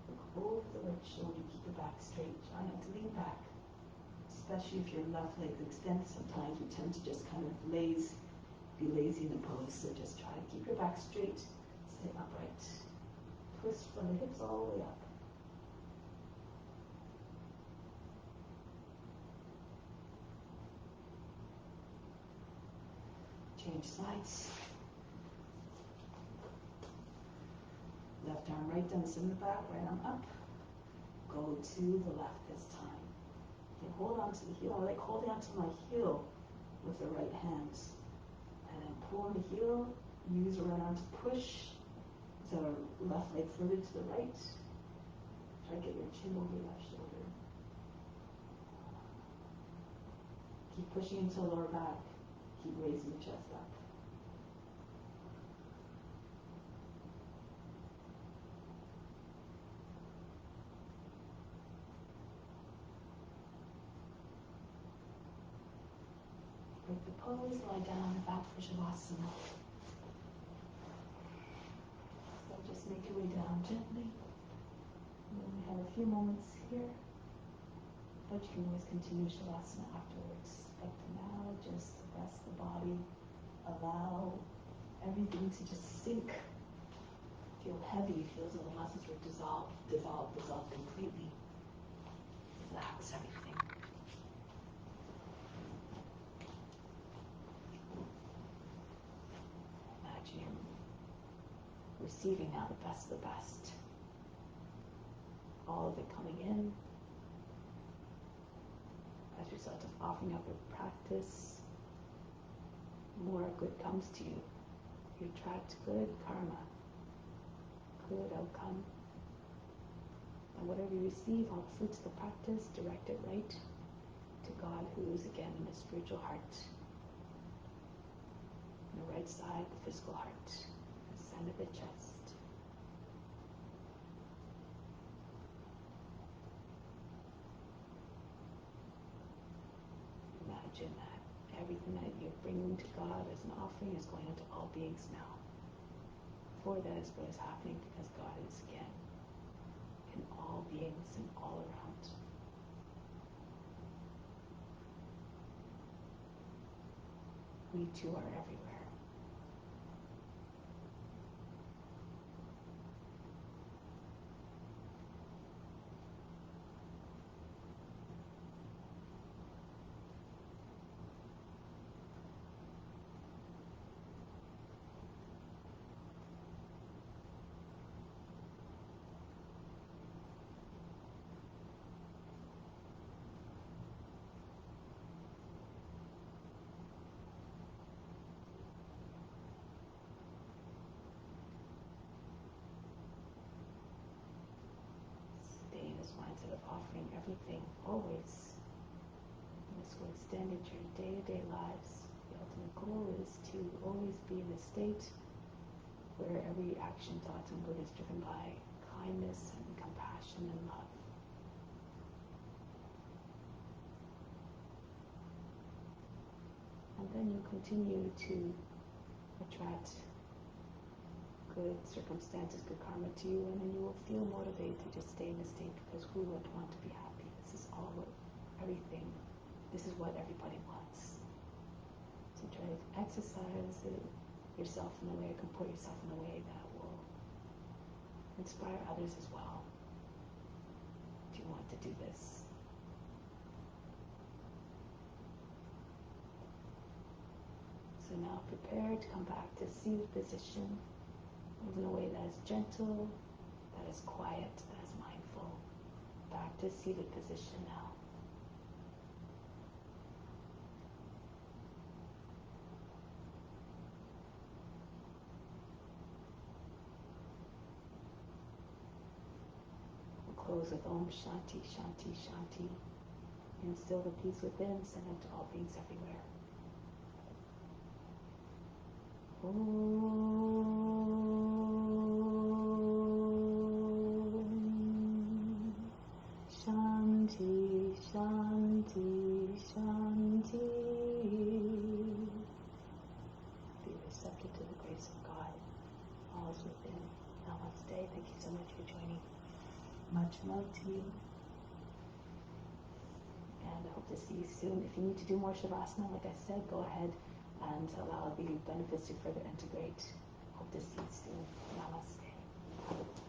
Speaker 2: Look over the right shoulder. Keep your back straight. Try not to lean back. Especially if your left leg is extended, sometimes we tend to just kind of be lazy in the pose. So just try to keep your back straight. Stay upright. Twist from the hips all the way up. Change sides. Left arm right down the center of the back, right arm up. Go to the left this time. Okay, hold on to the heel. I like holding on to my heel with the right hand. And then pull on the heel. Use your right arm to push the left leg further to the right. Try to get your chin over your left shoulder. Keep pushing into the lower back. Keep raising the chest up. Break the pose, lie down on the back for Shavasana. So just make your way down gently. And then we have a few moments here, but you can always continue Shavasana afterwards. But for now, just rest the body. Allow everything to just sink. Feel heavy. Feel as though the muscles were dissolved completely. Relax everything. Imagine receiving now the best of the best. All of it coming in as a result of offering up a practice. More good comes to you. You attract good karma, good outcome. And whatever you receive, all the fruits of the practice, direct it right to God, who is again in the spiritual heart. On the right side, the physical heart, the center of the chest. Imagine that everything that you're bringing to God as an offering is going out to all beings now. For that is what is happening, because God is again in all beings and all around. We too are everywhere. Mindset of offering everything, always. And this will extend into your day-to-day lives. The
Speaker 1: The ultimate goal is to always be in a state where every action, thought, and word is driven by kindness and compassion and love. And then you continue to attract good circumstances, good karma to you, and then you will feel motivated to just stay in the state, because who would want to be happy? This is all what everything, this is what everybody wants. So try to exercise yourself in a way, comport yourself in a way that will inspire others as well. If you want to do this. So now prepare to come back to seated position. Move in a way that is gentle, that is quiet, that is mindful. Back to seated position now. We'll close with Om Shanti, Shanti, Shanti. Instill the peace within, send it to all beings everywhere. Om Shanti, Shanti, Shanti. Be receptive to the grace of God. All is within. Namaste. Thank you so much for joining. Much love to you. And I hope to see you soon. If you need to do more Shavasana, like I said, go ahead and allow the benefits to further integrate. Hope to see you soon. Namaste.